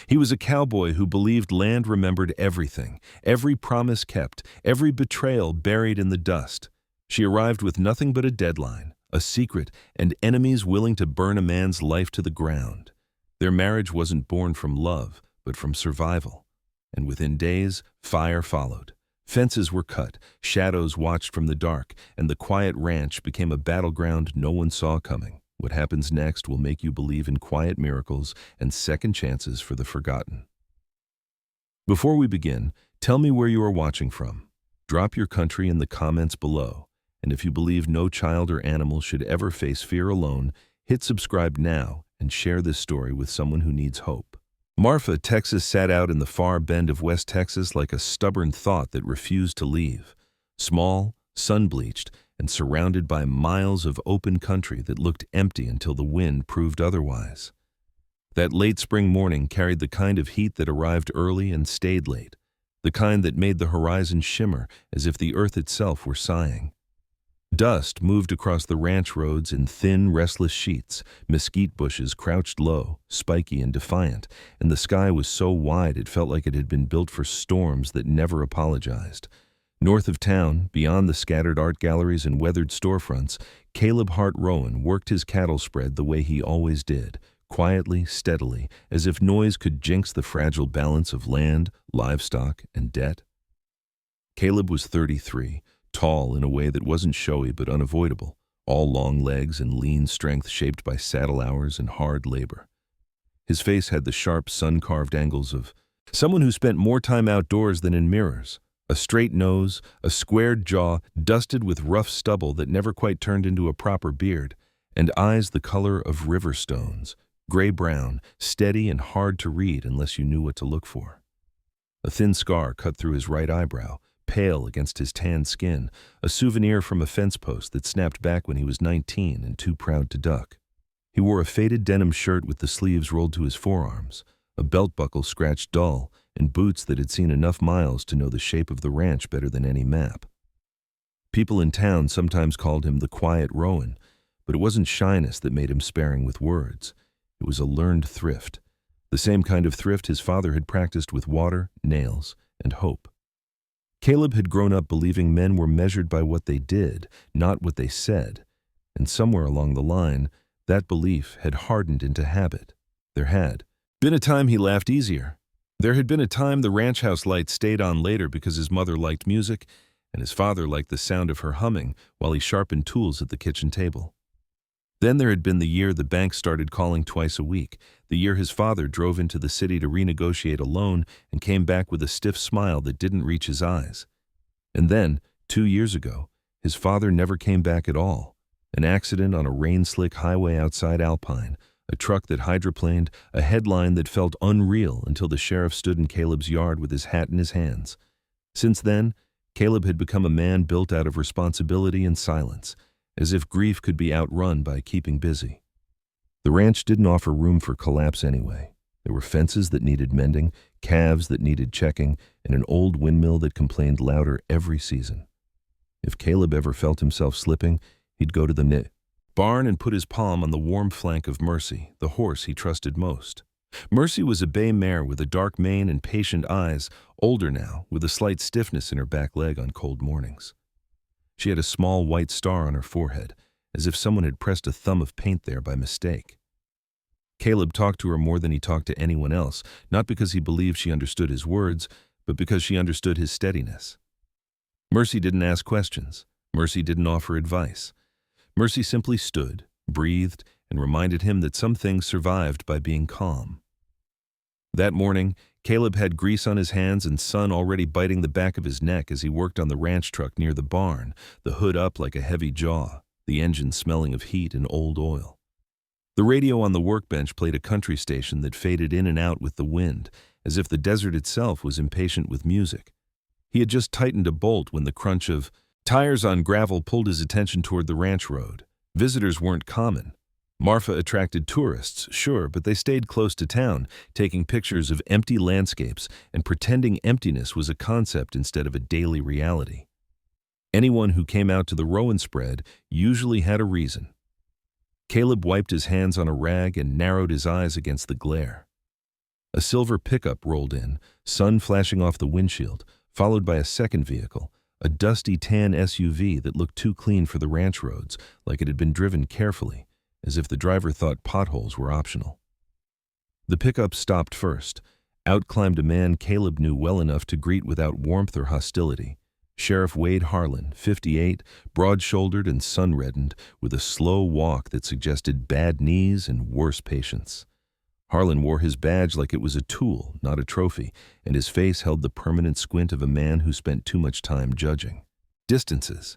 He was a cowboy who believed land remembered everything, every promise kept, every betrayal buried in the dust. She arrived with nothing but a deadline, a secret, and enemies willing to burn a man's life to the ground. Their marriage wasn't born from love, but from survival. And within days, fire followed. Fences were cut, shadows watched from the dark, and the quiet ranch became a battleground no one saw coming. What happens next will make you believe in quiet miracles and second chances for the forgotten. Before we begin, tell me where you are watching from. Drop your country in the comments below. And if you believe no child or animal should ever face fear alone, hit subscribe now and share this story with someone who needs hope. Marfa, Texas sat out in the far bend of West Texas like a stubborn thought that refused to leave. Small, sun-bleached, and surrounded by miles of open country that looked empty until the wind proved otherwise. That late spring morning carried the kind of heat that arrived early and stayed late, the kind that made the horizon shimmer as if the earth itself were sighing. Dust moved across the ranch roads in thin, restless sheets. Mesquite bushes crouched low, spiky and defiant, and the sky was so wide it felt like it had been built for storms that never apologized. North of town, beyond the scattered art galleries and weathered storefronts, Caleb Hart Rowan worked his cattle spread the way he always did, quietly, steadily, as if noise could jinx the fragile balance of land, livestock, and debt. Caleb was 33. Tall in a way that wasn't showy but unavoidable, all long legs and lean strength shaped by saddle hours and hard labor. His face had the sharp, sun-carved angles of someone who spent more time outdoors than in mirrors. A straight nose, a squared jaw dusted with rough stubble that never quite turned into a proper beard, and eyes the color of river stones, gray-brown, steady and hard to read unless you knew what to look for. A thin scar cut through his right eyebrow, pale against his tanned skin, a souvenir from a fence post that snapped back when he was 19 and too proud to duck. He wore a faded denim shirt with the sleeves rolled to his forearms, a belt buckle scratched dull, and boots that had seen enough miles to know the shape of the ranch better than any map. People in town sometimes called him the Quiet Rowan, but it wasn't shyness that made him sparing with words. It was a learned thrift, the same kind of thrift his father had practiced with water, nails, and hope. Caleb had grown up believing men were measured by what they did, not what they said, and somewhere along the line, that belief had hardened into habit. There had been a time he laughed easier. There had been a time the ranch house light stayed on later because his mother liked music, and his father liked the sound of her humming while he sharpened tools at the kitchen table. Then there had been the year the bank started calling twice a week, the year his father drove into the city to renegotiate a loan and came back with a stiff smile that didn't reach his eyes. And then, 2 years ago, his father never came back at all. An accident on a rain-slick highway outside Alpine, a truck that hydroplaned, a headline that felt unreal until the sheriff stood in Caleb's yard with his hat in his hands. Since then, Caleb had become a man built out of responsibility and silence, as if grief could be outrun by keeping busy. The ranch didn't offer room for collapse anyway. There were fences that needed mending, calves that needed checking, and an old windmill that complained louder every season. If Caleb ever felt himself slipping, he'd go to the barn and put his palm on the warm flank of Mercy, the horse he trusted most. Mercy was a bay mare with a dark mane and patient eyes, older now, with a slight stiffness in her back leg on cold mornings. She had a small white star on her forehead, as if someone had pressed a thumb of paint there by mistake. Caleb talked to her more than he talked to anyone else, not because he believed she understood his words, but because she understood his steadiness. Mercy didn't ask questions. Mercy didn't offer advice. Mercy simply stood, breathed, and reminded him that some things survived by being calm. That morning, Caleb had grease on his hands and sun already biting the back of his neck as he worked on the ranch truck near the barn, the hood up like a heavy jaw, the engine smelling of heat and old oil. The radio on the workbench played a country station that faded in and out with the wind, as if the desert itself was impatient with music. He had just tightened a bolt when the crunch of tires on gravel pulled his attention toward the ranch road. Visitors weren't common. Marfa attracted tourists, sure, but they stayed close to town, taking pictures of empty landscapes and pretending emptiness was a concept instead of a daily reality. Anyone who came out to the Rowan spread usually had a reason. Caleb wiped his hands on a rag and narrowed his eyes against the glare. A silver pickup rolled in, sun flashing off the windshield, followed by a second vehicle, a dusty tan SUV that looked too clean for the ranch roads, like it had been driven carefully, as if the driver thought potholes were optional. The pickup stopped first. Out climbed a man Caleb knew well enough to greet without warmth or hostility. Sheriff Wade Harlan, 58, broad-shouldered and sun-reddened, with a slow walk that suggested bad knees and worse patience. Harlan wore his badge like it was a tool, not a trophy, and his face held the permanent squint of a man who spent too much time judging distances.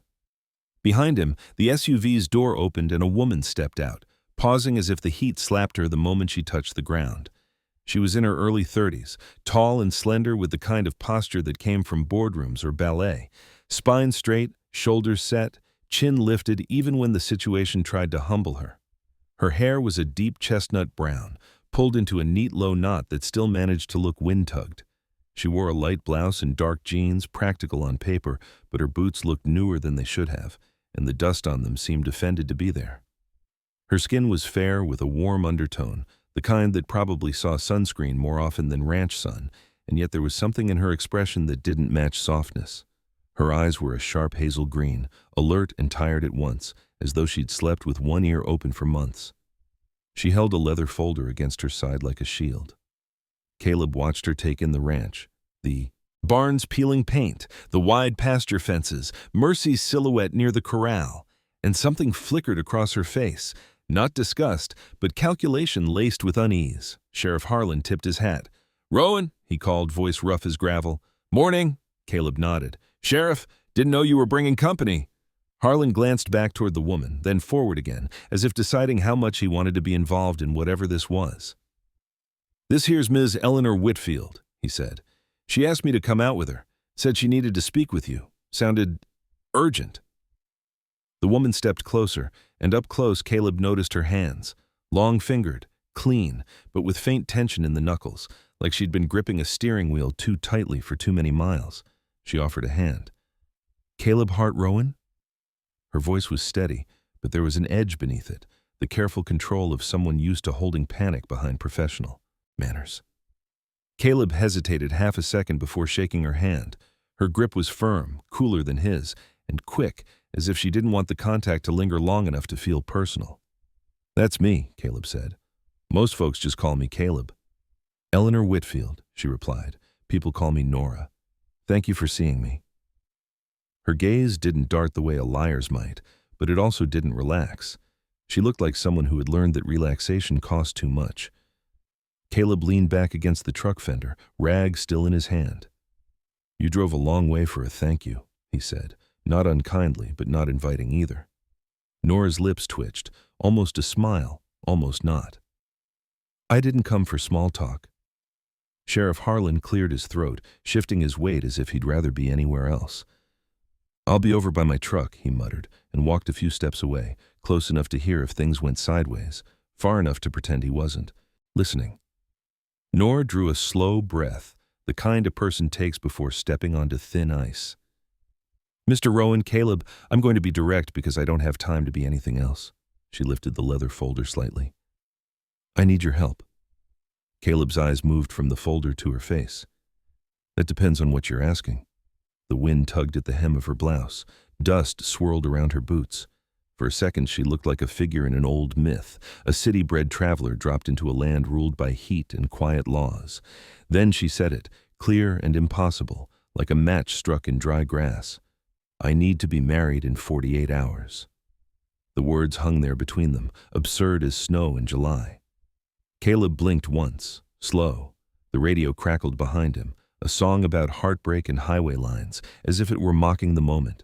Behind him, the SUV's door opened and a woman stepped out, pausing as if the heat slapped her the moment she touched the ground. She was in her early 30s, tall and slender with the kind of posture that came from boardrooms or ballet. Spine straight, shoulders set, chin lifted even when the situation tried to humble her. Her hair was a deep chestnut brown, pulled into a neat low knot that still managed to look wind-tugged. She wore a light blouse and dark jeans, practical on paper, but her boots looked newer than they should have, and the dust on them seemed offended to be there. Her skin was fair with a warm undertone, the kind that probably saw sunscreen more often than ranch sun, and yet there was something in her expression that didn't match softness. Her eyes were a sharp hazel green, alert and tired at once, as though she'd slept with one ear open for months. She held a leather folder against her side like a shield. Caleb watched her take in the ranch, the barns peeling paint, the wide pasture fences, Mercy's silhouette near the corral, and something flickered across her face. Not disgust, but calculation laced with unease. Sheriff Harlan tipped his hat. "Rowan," he called, voice rough as gravel. "Morning." Caleb nodded. "Sheriff, didn't know you were bringing company." Harlan glanced back toward the woman, then forward again, as if deciding how much he wanted to be involved in whatever this was. "This here's Ms. Eleanor Whitfield," he said. "She asked me to come out with her. Said she needed to speak with you. Sounded urgent." The woman stepped closer, and up close Caleb noticed her hands, long-fingered, clean, but with faint tension in the knuckles, like she'd been gripping a steering wheel too tightly for too many miles. She offered a hand. "Caleb Hart Rowan?" Her voice was steady, but there was an edge beneath it, the careful control of someone used to holding panic behind professional manners. Caleb hesitated half a second before shaking her hand. Her grip was firm, cooler than his, and quick, as if she didn't want the contact to linger long enough to feel personal. "That's me," Caleb said. "Most folks just call me Caleb." "Eleanor Whitfield," she replied. "People call me Nora. Thank you for seeing me." Her gaze didn't dart the way a liar's might, but it also didn't relax. She looked like someone who had learned that relaxation cost too much. Caleb leaned back against the truck fender, rag still in his hand. "You drove a long way for a thank you," he said, not unkindly, but not inviting either. Nora's lips twitched, almost a smile, almost not. "I didn't come for small talk." Sheriff Harlan cleared his throat, shifting his weight as if he'd rather be anywhere else. "I'll be over by my truck," he muttered, and walked a few steps away, close enough to hear if things went sideways, far enough to pretend he wasn't, listening. Nora drew a slow breath, the kind a person takes before stepping onto thin ice. "Mr. Rowan, Caleb, I'm going to be direct because I don't have time to be anything else." She lifted the leather folder slightly. "I need your help." Caleb's eyes moved from the folder to her face. "That depends on what you're asking." The wind tugged at the hem of her blouse. Dust swirled around her boots. For a second she looked like a figure in an old myth, a city-bred traveler dropped into a land ruled by heat and quiet laws. Then she said it, clear and impossible, like a match struck in dry grass. "I need to be married in 48 hours. The words hung there between them, absurd as snow in July. Caleb blinked once, slow. The radio crackled behind him, a song about heartbreak and highway lines, as if it were mocking the moment.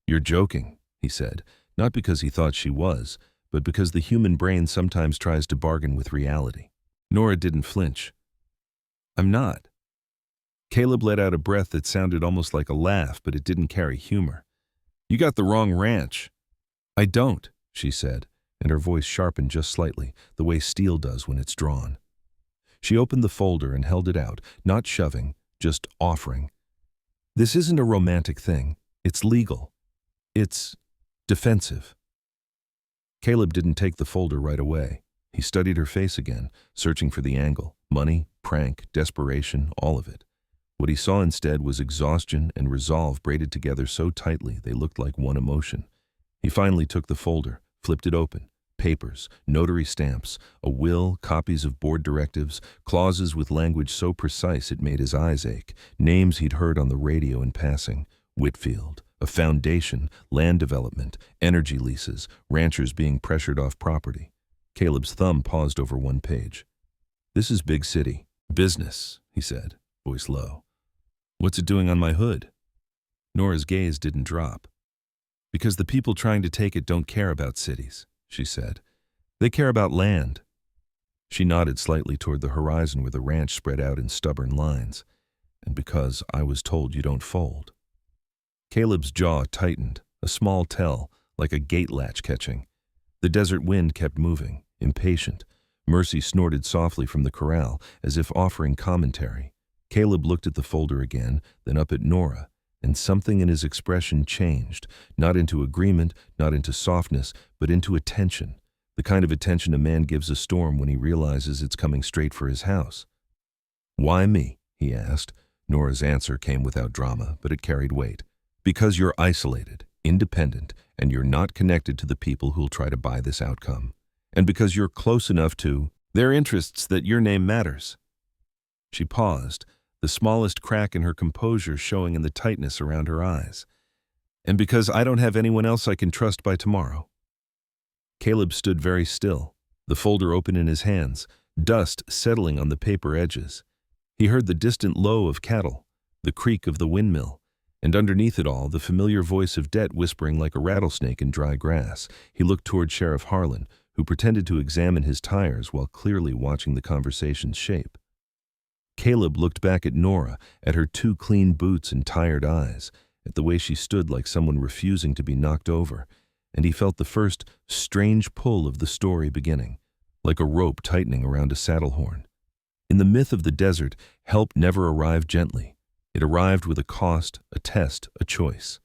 "You're joking," he said, not because he thought she was, but because the human brain sometimes tries to bargain with reality. Nora didn't flinch. "I'm not." Caleb let out a breath that sounded almost like a laugh, but it didn't carry humor. "You got the wrong ranch." "I don't," she said, and her voice sharpened just slightly, the way steel does when it's drawn. She opened the folder and held it out, not shoving, just offering. "This isn't a romantic thing. It's legal. It's defensive." Caleb didn't take the folder right away. He studied her face again, searching for the angle. Money, prank, desperation, all of it. What he saw instead was exhaustion and resolve braided together so tightly they looked like one emotion. He finally took the folder, flipped it open. Papers, notary stamps, a will, copies of board directives, clauses with language so precise it made his eyes ache, names he'd heard on the radio in passing. Whitfield, a foundation, land development, energy leases, ranchers being pressured off property. Caleb's thumb paused over one page. "This is big city. Business," he said, voice low. "What's it doing on my hood?" Nora's gaze didn't drop. "Because the people trying to take it don't care about cities," she said. "They care about land." She nodded slightly toward the horizon where the ranch spread out in stubborn lines. "And because I was told you don't fold." Caleb's jaw tightened, a small tell, like a gate latch catching. The desert wind kept moving, impatient. Mercy snorted softly from the corral, as if offering commentary. Caleb looked at the folder again, then up at Nora, and something in his expression changed, not into agreement, not into softness, but into attention, the kind of attention a man gives a storm when he realizes it's coming straight for his house. "Why me?" he asked. Nora's answer came without drama, but it carried weight. "Because you're isolated, independent, and you're not connected to the people who'll try to buy this outcome. And because you're close enough to their interests that your name matters." She paused, the smallest crack in her composure showing in the tightness around her eyes. "And because I don't have anyone else I can trust by tomorrow." Caleb stood very still, the folder open in his hands, dust settling on the paper edges. He heard the distant low of cattle, the creak of the windmill, and underneath it all, the familiar voice of debt whispering like a rattlesnake in dry grass. He looked toward Sheriff Harlan, who pretended to examine his tires while clearly watching the conversation's shape. Caleb looked back at Nora, at her two clean boots and tired eyes, at the way she stood like someone refusing to be knocked over, and he felt the first strange pull of the story beginning, like a rope tightening around a saddle horn. In the myth of the desert, help never arrived gently. It arrived with a cost, a test, a choice.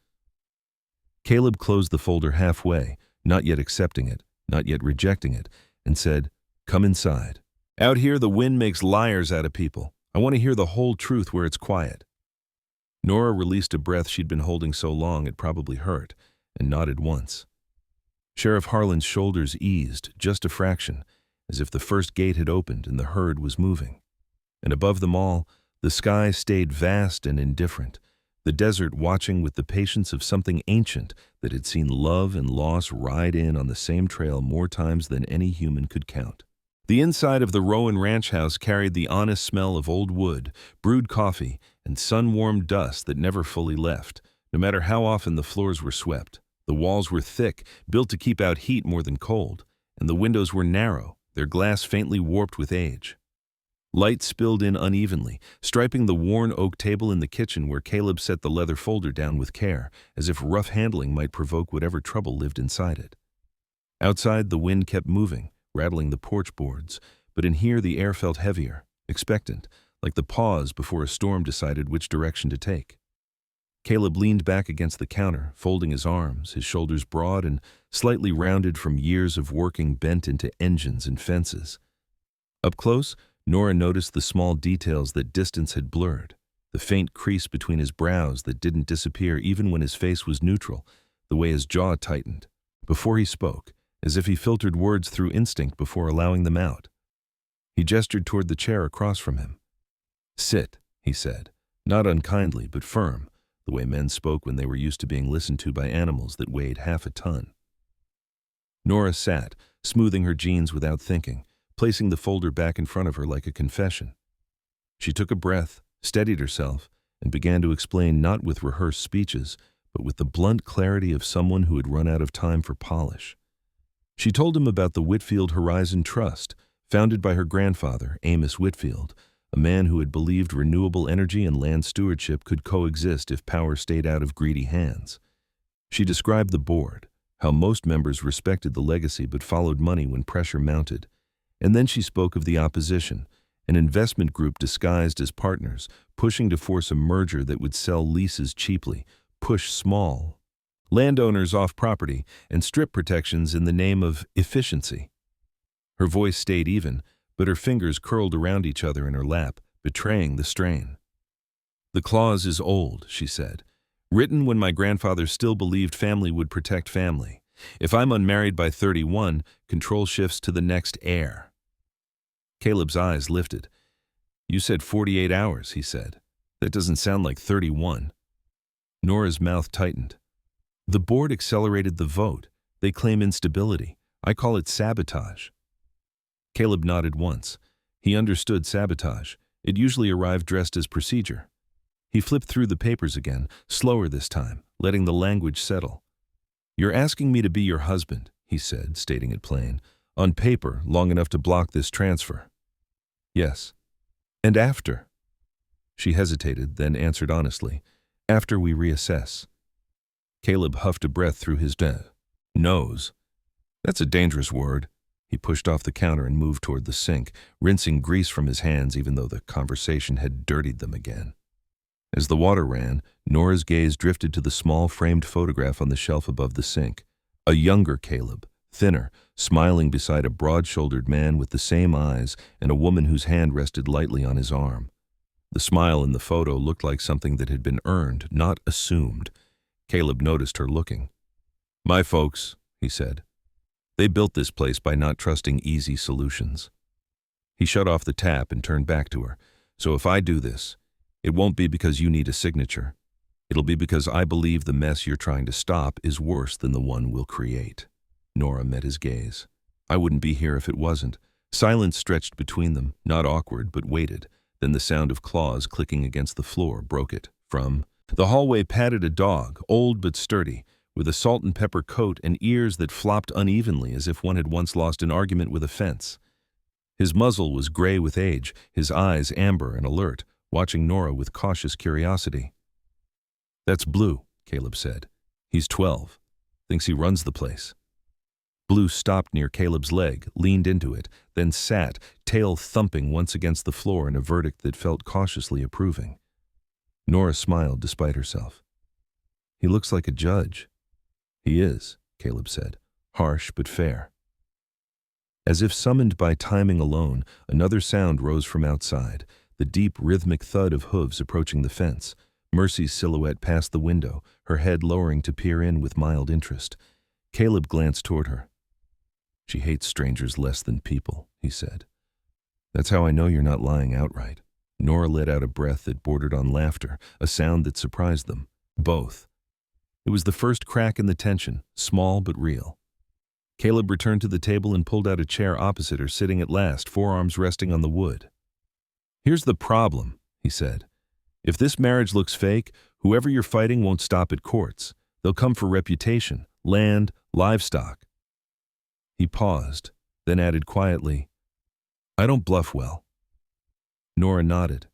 Caleb closed the folder halfway, not yet accepting it, not yet rejecting it, and said, "Come inside. Out here the wind makes liars out of people. I want to hear the whole truth where it's quiet." Nora released a breath she'd been holding so long it probably hurt, and nodded once. Sheriff Harlan's shoulders eased, just a fraction, as if the first gate had opened and the herd was moving. And above them all, the sky stayed vast and indifferent, the desert watching with the patience of something ancient that had seen love and loss ride in on the same trail more times than any human could count. The inside of the Rowan ranch house carried the honest smell of old wood, brewed coffee, and sun-warmed dust that never fully left, no matter how often the floors were swept. The walls were thick, built to keep out heat more than cold, and the windows were narrow, their glass faintly warped with age. Light spilled in unevenly, striping the worn oak table in the kitchen where Caleb set the leather folder down with care, as if rough handling might provoke whatever trouble lived inside it. Outside, the wind kept moving, rattling the porch boards, but in here the air felt heavier, expectant, like the pause before a storm decided which direction to take. Caleb leaned back against the counter, folding his arms, his shoulders broad and slightly rounded from years of working bent into engines and fences. Up close, Nora noticed the small details that distance had blurred, the faint crease between his brows that didn't disappear even when his face was neutral, the way his jaw tightened. Before he spoke, as if he filtered words through instinct before allowing them out. He gestured toward the chair across from him. "Sit," he said, not unkindly but firm, the way men spoke when they were used to being listened to by animals that weighed half a ton. Nora sat, smoothing her jeans without thinking, placing the folder back in front of her like a confession. She took a breath, steadied herself, and began to explain not with rehearsed speeches, but with the blunt clarity of someone who had run out of time for polish. She told him about the Whitfield Horizon Trust, founded by her grandfather, Amos Whitfield, a man who had believed renewable energy and land stewardship could coexist if power stayed out of greedy hands. She described the board, how most members respected the legacy but followed money when pressure mounted. And then she spoke of the opposition, an investment group disguised as partners, pushing to force a merger that would sell leases cheaply, push small landowners off property, and strip protections in the name of efficiency. Her voice stayed even, but her fingers curled around each other in her lap, betraying the strain. "The clause is old," she said, "written when my grandfather still believed family would protect family. If I'm unmarried by 31, control shifts to the next heir." Caleb's eyes lifted. "You said 48 hours," he said. "That doesn't sound like 31. Nora's mouth tightened. "The board accelerated the vote. They claim instability. I call it sabotage." Caleb nodded once. He understood sabotage. It usually arrived dressed as procedure. He flipped through the papers again, slower this time, letting the language settle. "You're asking me to be your husband," he said, stating it plain. "On paper, long enough to block this transfer." "Yes." "And after?" She hesitated, then answered honestly. "After we reassess." Caleb huffed a breath through his nose. "That's a dangerous word." He pushed off the counter and moved toward the sink, rinsing grease from his hands even though the conversation had dirtied them again. As the water ran, Nora's gaze drifted to the small framed photograph on the shelf above the sink. A younger Caleb, thinner, smiling beside a broad-shouldered man with the same eyes and a woman whose hand rested lightly on his arm. The smile in the photo looked like something that had been earned, not assumed. Caleb noticed her looking. "My folks," he said. "They built this place by not trusting easy solutions." He shut off the tap and turned back to her. "So if I do this, it won't be because you need a signature. It'll be because I believe the mess you're trying to stop is worse than the one we'll create." Nora met his gaze. "I wouldn't be here if it wasn't." Silence stretched between them, not awkward, but weighted. Then the sound of claws clicking against the floor broke it. From the hallway padded a dog, old but sturdy, with a salt and pepper coat and ears that flopped unevenly as if one had once lost an argument with a fence. His muzzle was gray with age, his eyes amber and alert, watching Nora with cautious curiosity. "That's Blue," Caleb said. "He's 12. Thinks he runs the place." Blue stopped near Caleb's leg, leaned into it, then sat, tail thumping once against the floor in a verdict that felt cautiously approving. Nora smiled despite herself. "He looks like a judge." "He is," Caleb said, harsh but fair. As if summoned by timing alone, another sound rose from outside, the deep rhythmic thud of hooves approaching the fence. Mercy's silhouette passed the window, her head lowering to peer in with mild interest. Caleb glanced toward her. "She hates strangers less than people," he said. "That's how I know you're not lying outright." Nora let out a breath that bordered on laughter, a sound that surprised them, both. It was the first crack in the tension, small but real. Caleb returned to the table and pulled out a chair opposite her, sitting at last, forearms resting on the wood. "Here's the problem," he said. "If this marriage looks fake, whoever you're fighting won't stop at courts. They'll come for reputation, land, livestock." He paused, then added quietly, "I don't bluff well." Nora nodded.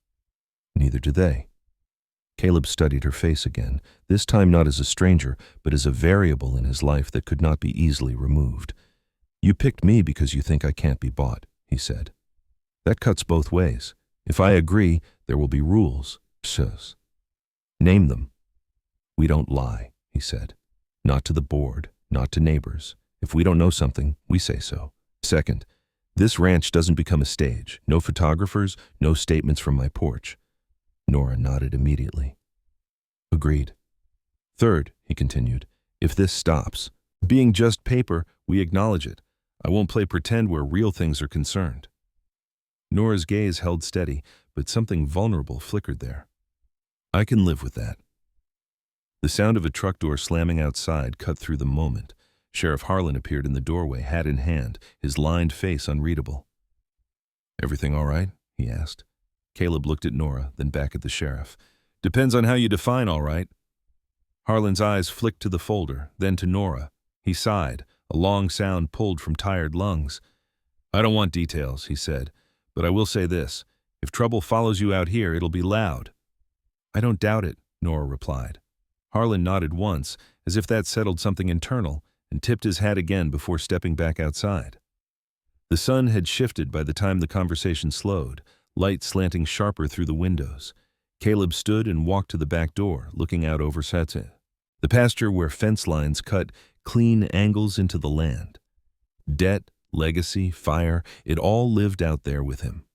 "Neither do they." Caleb studied her face again, this time not as a stranger, but as a variable in his life that could not be easily removed. "You picked me because you think I can't be bought," he said. "That cuts both ways. If I agree, there will be rules. Shush. Name them." "We don't lie," he said. "Not to the board, not to neighbors. If we don't know something, we say so. Second, this ranch doesn't become a stage. No photographers, no statements from my porch." Nora nodded immediately. "Agreed." "Third," he continued, "if this stops, being just paper, we acknowledge it. I won't play pretend where real things are concerned." Nora's gaze held steady, but something vulnerable flickered there. "I can live with that." The sound of a truck door slamming outside cut through the moment. Sheriff Harlan appeared in the doorway, hat in hand, his lined face unreadable. "Everything all right?" he asked. Caleb looked at Nora, then back at the sheriff. "Depends on how you define all right." Harlan's eyes flicked to the folder, then to Nora. He sighed, a long sound pulled from tired lungs. "I don't want details," he said, "but I will say this. If trouble follows you out here, it'll be loud." "I don't doubt it," Nora replied. Harlan nodded once, as if that settled something internal, and tipped his hat again before stepping back outside. The sun had shifted by the time the conversation slowed, light slanting sharper through the windows. Caleb stood and walked to the back door, looking out over Satse, the pasture where fence lines cut clean angles into the land. Debt, legacy, fire, it all lived out there with him.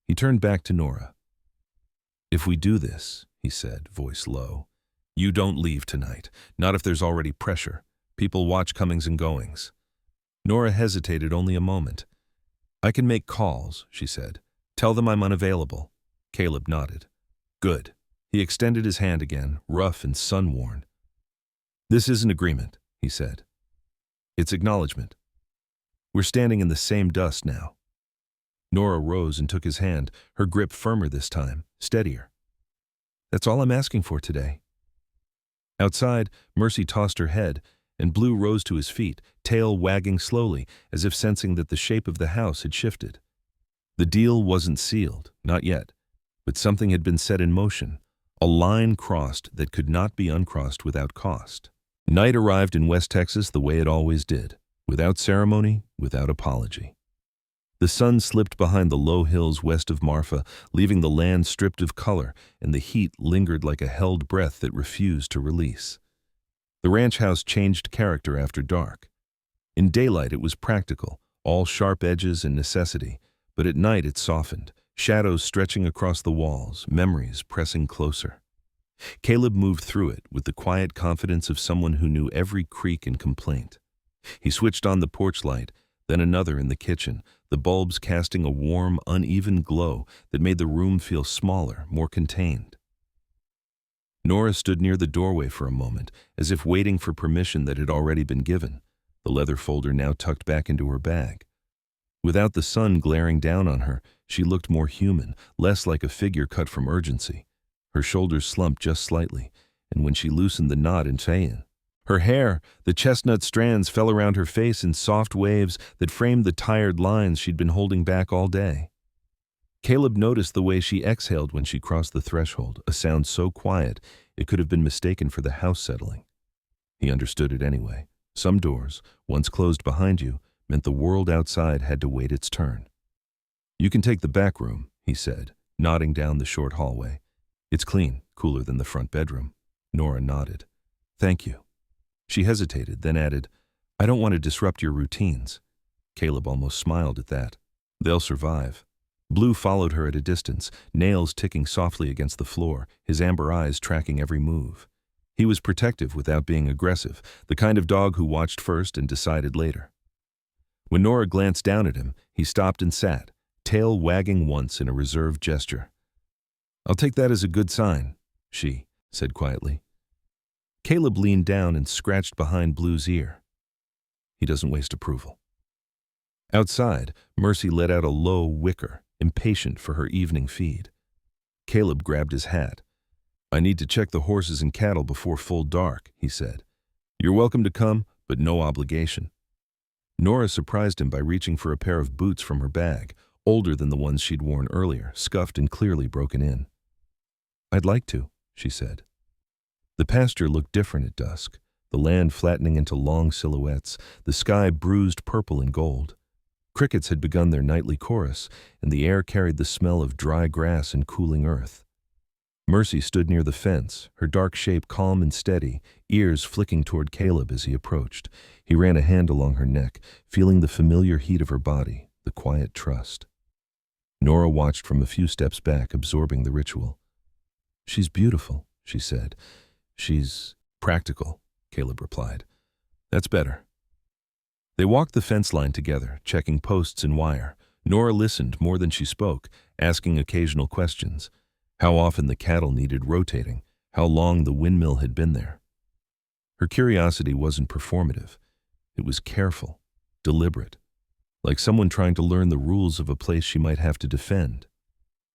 He turned back to Nora. "If we do this," he said, voice low, "you don't leave tonight, not if there's already pressure. People watch comings and goings." Nora hesitated only a moment. "I can make calls," she said. "Tell them I'm unavailable." Caleb nodded. "Good." He extended his hand again, rough and sun-worn. "This isn't agreement," he said. "It's acknowledgement. We're standing in the same dust now." Nora rose and took his hand, her grip firmer this time, steadier. "That's all I'm asking for today." Outside, Mercy tossed her head, and Blue rose to his feet, tail wagging slowly, as if sensing that the shape of the house had shifted. The deal wasn't sealed, not yet, but something had been set in motion, a line crossed that could not be uncrossed without cost. Night arrived in West Texas the way it always did, without ceremony, without apology. The sun slipped behind the low hills west of Marfa, leaving the land stripped of color, and the heat lingered like a held breath that refused to release. The ranch house changed character after dark. In daylight it was practical, all sharp edges and necessity, but at night it softened, shadows stretching across the walls, memories pressing closer. Caleb moved through it with the quiet confidence of someone who knew every creak and complaint. He switched on the porch light, then another in the kitchen, the bulbs casting a warm, uneven glow that made the room feel smaller, more contained. Nora stood near the doorway for a moment, as if waiting for permission that had already been given, the leather folder now tucked back into her bag. Without the sun glaring down on her, she looked more human, less like a figure cut from urgency. Her shoulders slumped just slightly, and when she loosened the knot in Fayin, her hair, the chestnut strands, fell around her face in soft waves that framed the tired lines she'd been holding back all day. Caleb noticed the way she exhaled when she crossed the threshold, a sound so quiet it could have been mistaken for the house settling. He understood it anyway. Some doors, once closed behind you, meant the world outside had to wait its turn. "You can take the back room," he said, nodding down the short hallway. "It's clean, cooler than the front bedroom." Nora nodded. "Thank you." She hesitated, then added, "I don't want to disrupt your routines." Caleb almost smiled at that. "They'll survive." Blue followed her at a distance, nails ticking softly against the floor, his amber eyes tracking every move. He was protective without being aggressive, the kind of dog who watched first and decided later. When Nora glanced down at him, he stopped and sat, tail wagging once in a reserved gesture. "I'll take that as a good sign," she said quietly. Caleb leaned down and scratched behind Blue's ear. He doesn't waste approval. Outside, Mercy let out a low whicker, impatient for her evening feed. Caleb grabbed his hat. "I need to check the horses and cattle before full dark," he said. "You're welcome to come, but no obligation." Nora surprised him by reaching for a pair of boots from her bag, older than the ones she'd worn earlier, scuffed and clearly broken in. "I'd like to," she said. The pasture looked different at dusk, the land flattening into long silhouettes, the sky bruised purple and gold. Crickets had begun their nightly chorus, and the air carried the smell of dry grass and cooling earth. Mercy stood near the fence, her dark shape calm and steady, ears flicking toward Caleb as he approached. He ran a hand along her neck, feeling the familiar heat of her body, the quiet trust. Nora watched from a few steps back, absorbing the ritual. "She's beautiful," she said. "She's practical," Caleb replied. "That's better." They walked the fence line together, checking posts and wire. Nora listened more than she spoke, asking occasional questions. How often the cattle needed rotating, how long the windmill had been there. Her curiosity wasn't performative. It was careful, deliberate, like someone trying to learn the rules of a place she might have to defend.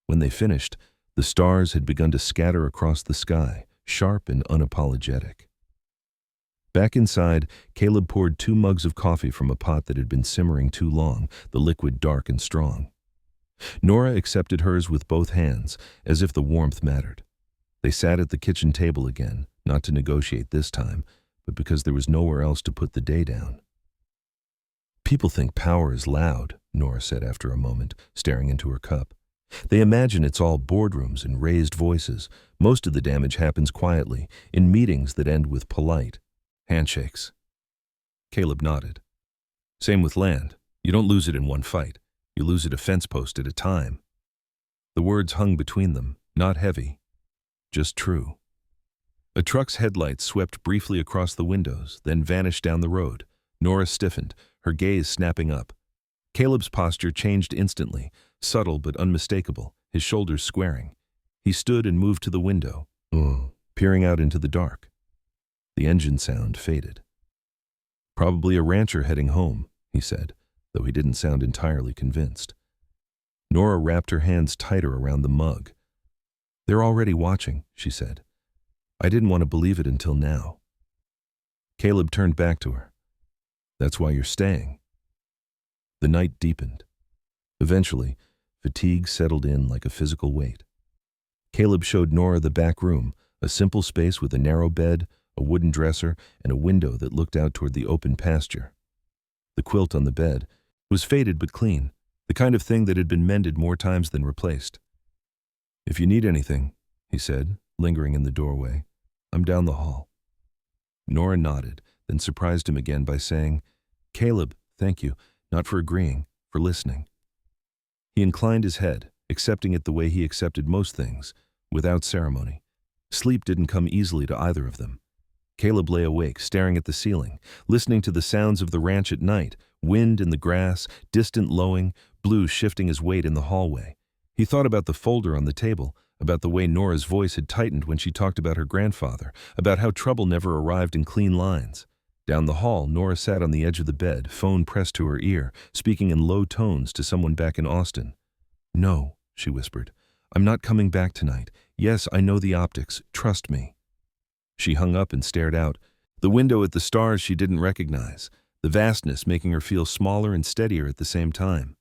When they finished, the stars had begun to scatter across the sky, sharp and unapologetic. Back inside, Caleb poured 2 mugs of coffee from a pot that had been simmering too long, the liquid dark and strong. Nora accepted hers with both hands, as if the warmth mattered. They sat at the kitchen table again, not to negotiate this time, but because there was nowhere else to put the day down. "People think power is loud," Nora said after a moment, staring into her cup. "They imagine it's all boardrooms and raised voices. Most of the damage happens quietly, in meetings that end with polite handshakes." Caleb nodded. "Same with land," You don't lose it in one fight. You lose it a fence post at a time. The words hung between them, not heavy, just true. A truck's headlights swept briefly across the windows, then vanished down the road. Nora stiffened, her gaze snapping up. Caleb's posture changed instantly, subtle but unmistakable, his shoulders squaring. He stood and moved to the window, peering out into the dark. The engine sound faded. Probably a rancher heading home, he said, though he didn't sound entirely convinced. Nora wrapped her hands tighter around the mug. They're already watching, she said. I didn't want to believe it until now. Caleb turned back to her. That's why you're staying. The night deepened. Eventually, fatigue settled in like a physical weight. Caleb showed Nora the back room, a simple space with a narrow bed, a wooden dresser, and a window that looked out toward the open pasture. The quilt on the bed was faded but clean, the kind of thing that had been mended more times than replaced. If you need anything, he said, lingering in the doorway, I'm down the hall. Nora nodded, then surprised him again by saying, Caleb, thank you, not for agreeing, for listening. He inclined his head, accepting it the way he accepted most things, without ceremony. Sleep didn't come easily to either of them. Caleb lay awake, staring at the ceiling, listening to the sounds of the ranch at night, wind in the grass, distant lowing, Blue shifting his weight in the hallway. He thought about the folder on the table, about the way Nora's voice had tightened when she talked about her grandfather, about how trouble never arrived in clean lines. Down the hall, Nora sat on the edge of the bed, phone pressed to her ear, speaking in low tones to someone back in Austin. No, she whispered. I'm not coming back tonight. Yes, I know the optics. Trust me. She hung up and stared out. The window at the stars she didn't recognize, the vastness making her feel smaller and steadier at the same time.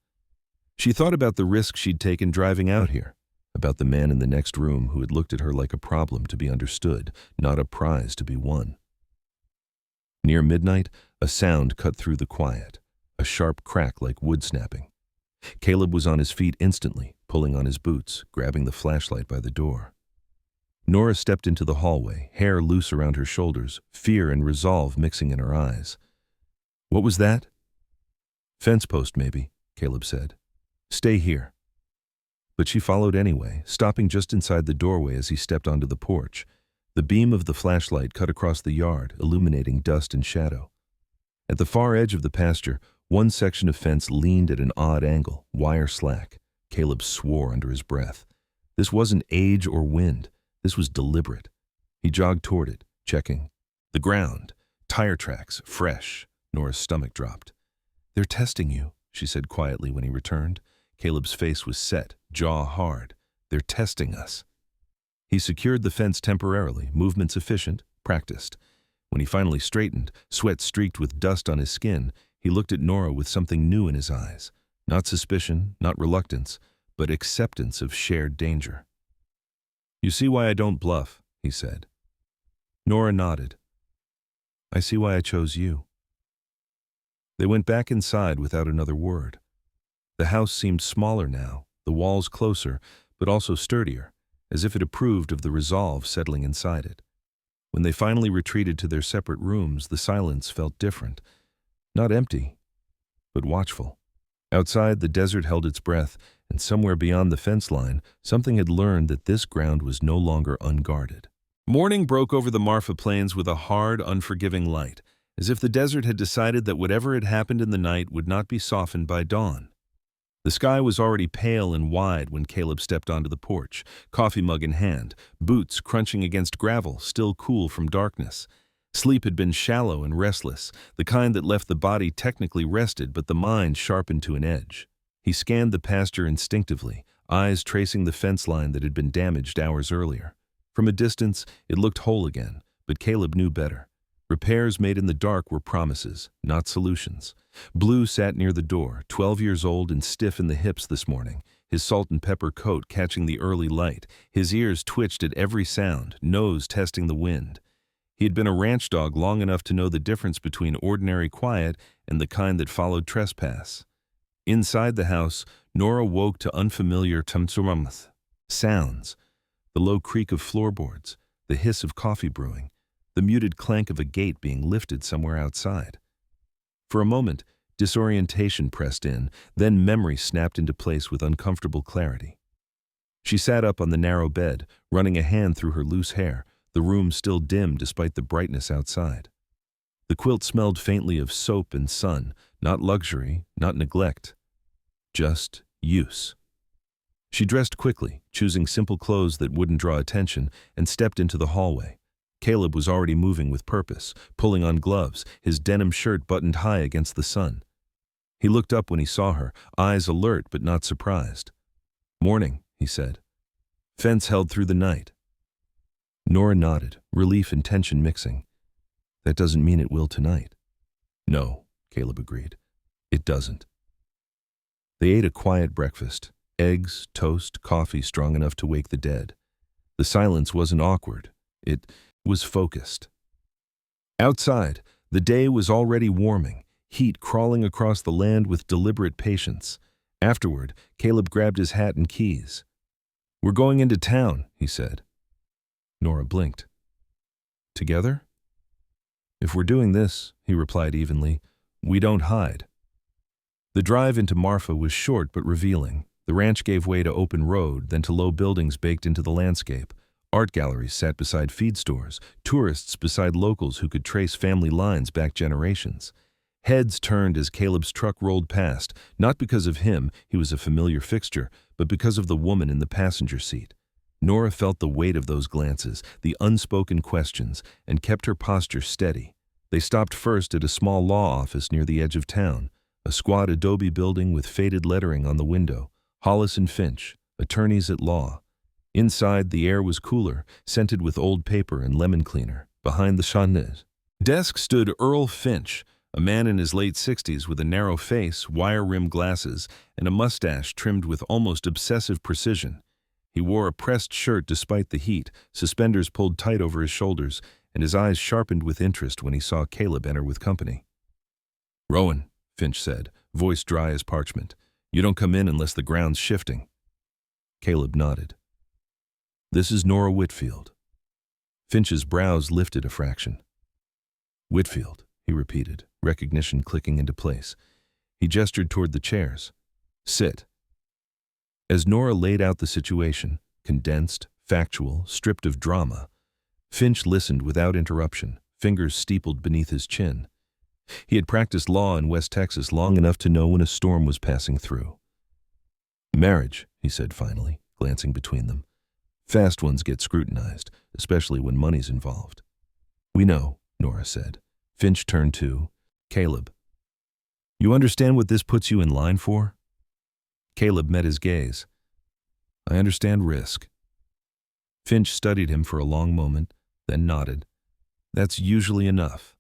She thought about the risk she'd taken driving out here, about the man in the next room who had looked at her like a problem to be understood, not a prize to be won. Near midnight, a sound cut through the quiet, a sharp crack like wood snapping. Caleb was on his feet instantly, pulling on his boots, grabbing the flashlight by the door. Nora stepped into the hallway, hair loose around her shoulders, fear and resolve mixing in her eyes. What was that? Fence post, maybe, Caleb said. Stay here. But she followed anyway, stopping just inside the doorway as he stepped onto the porch. The beam of the flashlight cut across the yard, illuminating dust and shadow. At the far edge of the pasture, one section of fence leaned at an odd angle, wire slack. Caleb swore under his breath. This wasn't age or wind. This was deliberate. He jogged toward it, checking. The ground. Tire tracks, fresh. Nora's stomach dropped. They're testing you, she said quietly when he returned. Caleb's face was set, jaw hard. They're testing us. He secured the fence temporarily, movements efficient, practiced. When he finally straightened, sweat streaked with dust on his skin, he looked at Nora with something new in his eyes. Not suspicion, not reluctance, but acceptance of shared danger. You see why I don't bluff, he said. Nora nodded. I see why I chose you. They went back inside without another word. The house seemed smaller now, the walls closer, but also sturdier, as if it approved of the resolve settling inside it. When they finally retreated to their separate rooms, the silence felt different. Not empty, but watchful. Outside, the desert held its breath, and somewhere beyond the fence line, something had learned that this ground was no longer unguarded. Morning broke over the Marfa Plains with a hard, unforgiving light, as if the desert had decided that whatever had happened in the night would not be softened by dawn. The sky was already pale and wide when Caleb stepped onto the porch, coffee mug in hand, boots crunching against gravel, still cool from darkness. Sleep had been shallow and restless, the kind that left the body technically rested but the mind sharpened to an edge. He scanned the pasture instinctively, eyes tracing the fence line that had been damaged hours earlier. From a distance, it looked whole again, but Caleb knew better. Repairs made in the dark were promises, not solutions. Blue sat near the door, 12 years old and stiff in the hips this morning, his salt and pepper coat catching the early light, his ears twitched at every sound, nose testing the wind. He had been a ranch dog long enough to know the difference between ordinary quiet and the kind that followed trespass. Inside the house, Nora woke to unfamiliar tumtsumth sounds, the low creak of floorboards, the hiss of coffee brewing, the muted clank of a gate being lifted somewhere outside. For a moment, Disorientation pressed in, then memory snapped into place with uncomfortable clarity. She sat up on the narrow bed, running a hand through her loose hair, the room still dim despite the brightness outside. The quilt smelled faintly of soap and sun, not luxury, not neglect, just use. She dressed quickly, choosing simple clothes that wouldn't draw attention, and stepped into the hallway. Caleb was already moving with purpose, pulling on gloves, his denim shirt buttoned high against the sun. He looked up when he saw her, eyes alert but not surprised. "Morning," he said. "Fence held through the night." Nora nodded, relief and tension mixing. "That doesn't mean it will tonight." "No," Caleb agreed. "It doesn't." They ate a quiet breakfast, eggs, toast, coffee strong enough to wake the dead. The silence wasn't awkward. It was focused. Outside, the day was already warming, heat crawling across the land with deliberate patience. Afterward, Caleb grabbed his hat and keys. "We're going into town," he said. Nora blinked. "Together?" "If we're doing this," he replied evenly, "we don't hide." The drive into Marfa was short but revealing. The ranch gave way to open road, then to low buildings baked into the landscape. Art galleries sat beside feed stores, tourists beside locals who could trace family lines back generations. Heads turned as Caleb's truck rolled past, not because of him, he was a familiar fixture, but because of the woman in the passenger seat. Nora felt the weight of those glances, the unspoken questions, and kept her posture steady. They stopped first at a small law office near the edge of town, a squat adobe building with faded lettering on the window, Hollis and Finch, attorneys at law. Inside, the air was cooler, scented with old paper and lemon cleaner. Behind the chandeliers desk stood Earl Finch, a man in his late 60s with a narrow face, wire-rimmed glasses, and a mustache trimmed with almost obsessive precision. He wore a pressed shirt despite the heat, suspenders pulled tight over his shoulders, and his eyes sharpened with interest when he saw Caleb enter with company. "Rowan," Finch said, voice dry as parchment, "you don't come in unless the ground's shifting." Caleb nodded. "This is Nora Whitfield." Finch's brows lifted a fraction. "Whitfield," he repeated, recognition clicking into place. He gestured toward the chairs. "Sit." As Nora laid out the situation, condensed, factual, stripped of drama, Finch listened without interruption, fingers steepled beneath his chin. He had practiced law in West Texas long enough to know when a storm was passing through. "Marriage," he said finally, glancing between them. "Fast ones get scrutinized, especially when money's involved." "We know," Nora said. Finch turned to Caleb. "You understand what this puts you in line for?" Caleb met his gaze. "I understand risk." Finch studied him for a long moment, then nodded. "That's usually enough."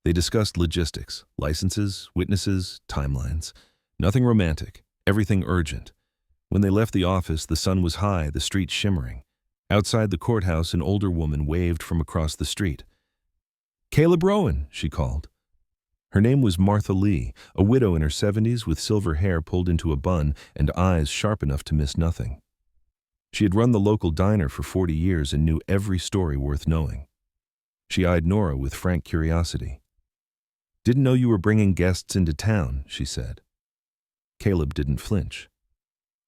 They discussed logistics, licenses, witnesses, timelines. Nothing romantic, everything urgent. When they left the office, the sun was high, the street shimmering. Outside the courthouse, an older woman waved from across the street. "Caleb Rowan," she called. Her name was Martha Lee, a widow in her 70s with silver hair pulled into a bun and eyes sharp enough to miss nothing. She had run the local diner for 40 years and knew every story worth knowing. She eyed Nora with frank curiosity. "Didn't know you were bringing guests into town," she said. Caleb didn't flinch.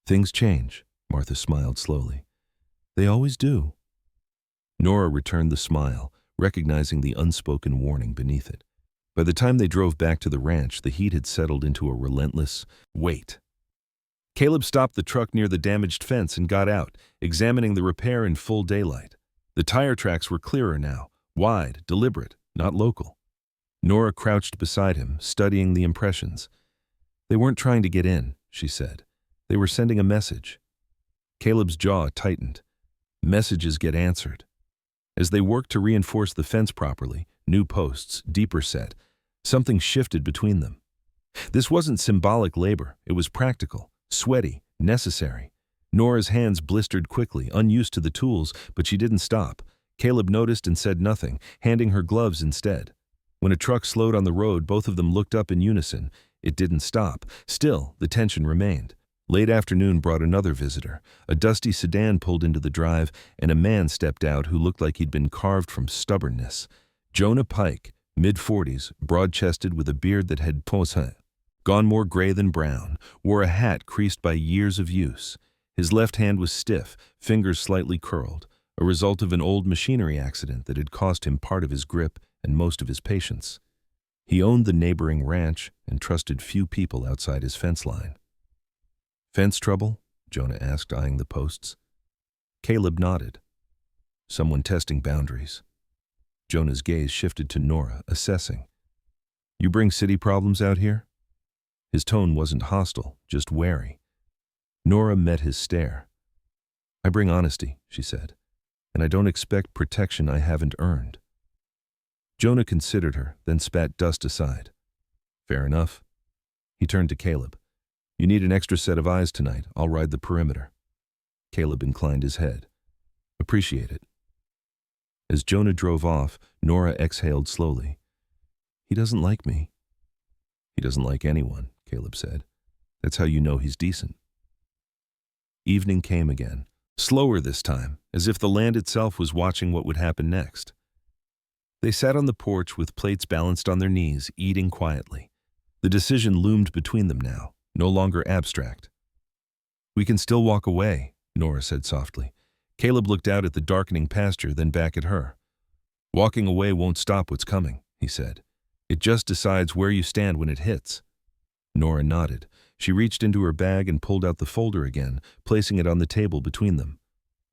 "Things change," Martha smiled slowly. "They always do." Nora returned the smile, recognizing the unspoken warning beneath it. By the time they drove back to the ranch, the heat had settled into a relentless wait. Caleb stopped the truck near the damaged fence and got out, examining the repair in full daylight. The tire tracks were clearer now, wide, deliberate, not local. Nora crouched beside him, studying the impressions. "They weren't trying to get in," she said. "They were sending a message." Caleb's jaw tightened. Messages get answered. As they worked to reinforce the fence properly, new posts, deeper set, something shifted between them. This wasn't symbolic labor, it was practical, sweaty, necessary. Nora's hands blistered quickly, unused to the tools, but she didn't stop. Caleb noticed and said nothing, handing her gloves instead. When a truck slowed on the road, both of them looked up in unison. It didn't stop. Still, the tension remained. Late afternoon brought another visitor. A dusty sedan pulled into the drive, and a man stepped out who looked like he'd been carved from stubbornness. Jonah Pike, mid-40s, broad-chested with a beard that had gone more gray than brown, wore a hat creased by years of use. His left hand was stiff, fingers slightly curled, a result of an old machinery accident that had cost him part of his grip and most of his patience. He owned the neighboring ranch and trusted few people outside his fence line. "Fence trouble?" Jonah asked, eyeing the posts. Caleb nodded. "Someone testing boundaries." Jonah's gaze shifted to Nora, assessing. "You bring city problems out here?" His tone wasn't hostile, just wary. Nora met his stare. "I bring honesty," she said, "and I don't expect protection I haven't earned." Jonah considered her, then spat dust aside. "Fair enough." He turned to Caleb. "You need an extra set of eyes tonight. I'll ride the perimeter." Caleb inclined his head. "Appreciate it." As Jonah drove off, Nora exhaled slowly. "He doesn't like me." "He doesn't like anyone," Caleb said. "That's how you know he's decent." Evening came again, slower this time, as if the land itself was watching what would happen next. They sat on the porch with plates balanced on their knees, eating quietly. The decision loomed between them now, no longer abstract. "We can still walk away," Nora said softly. Caleb looked out at the darkening pasture, then back at her. "Walking away won't stop what's coming," he said. "It just decides where you stand when it hits." Nora nodded. She reached into her bag and pulled out the folder again, placing it on the table between them.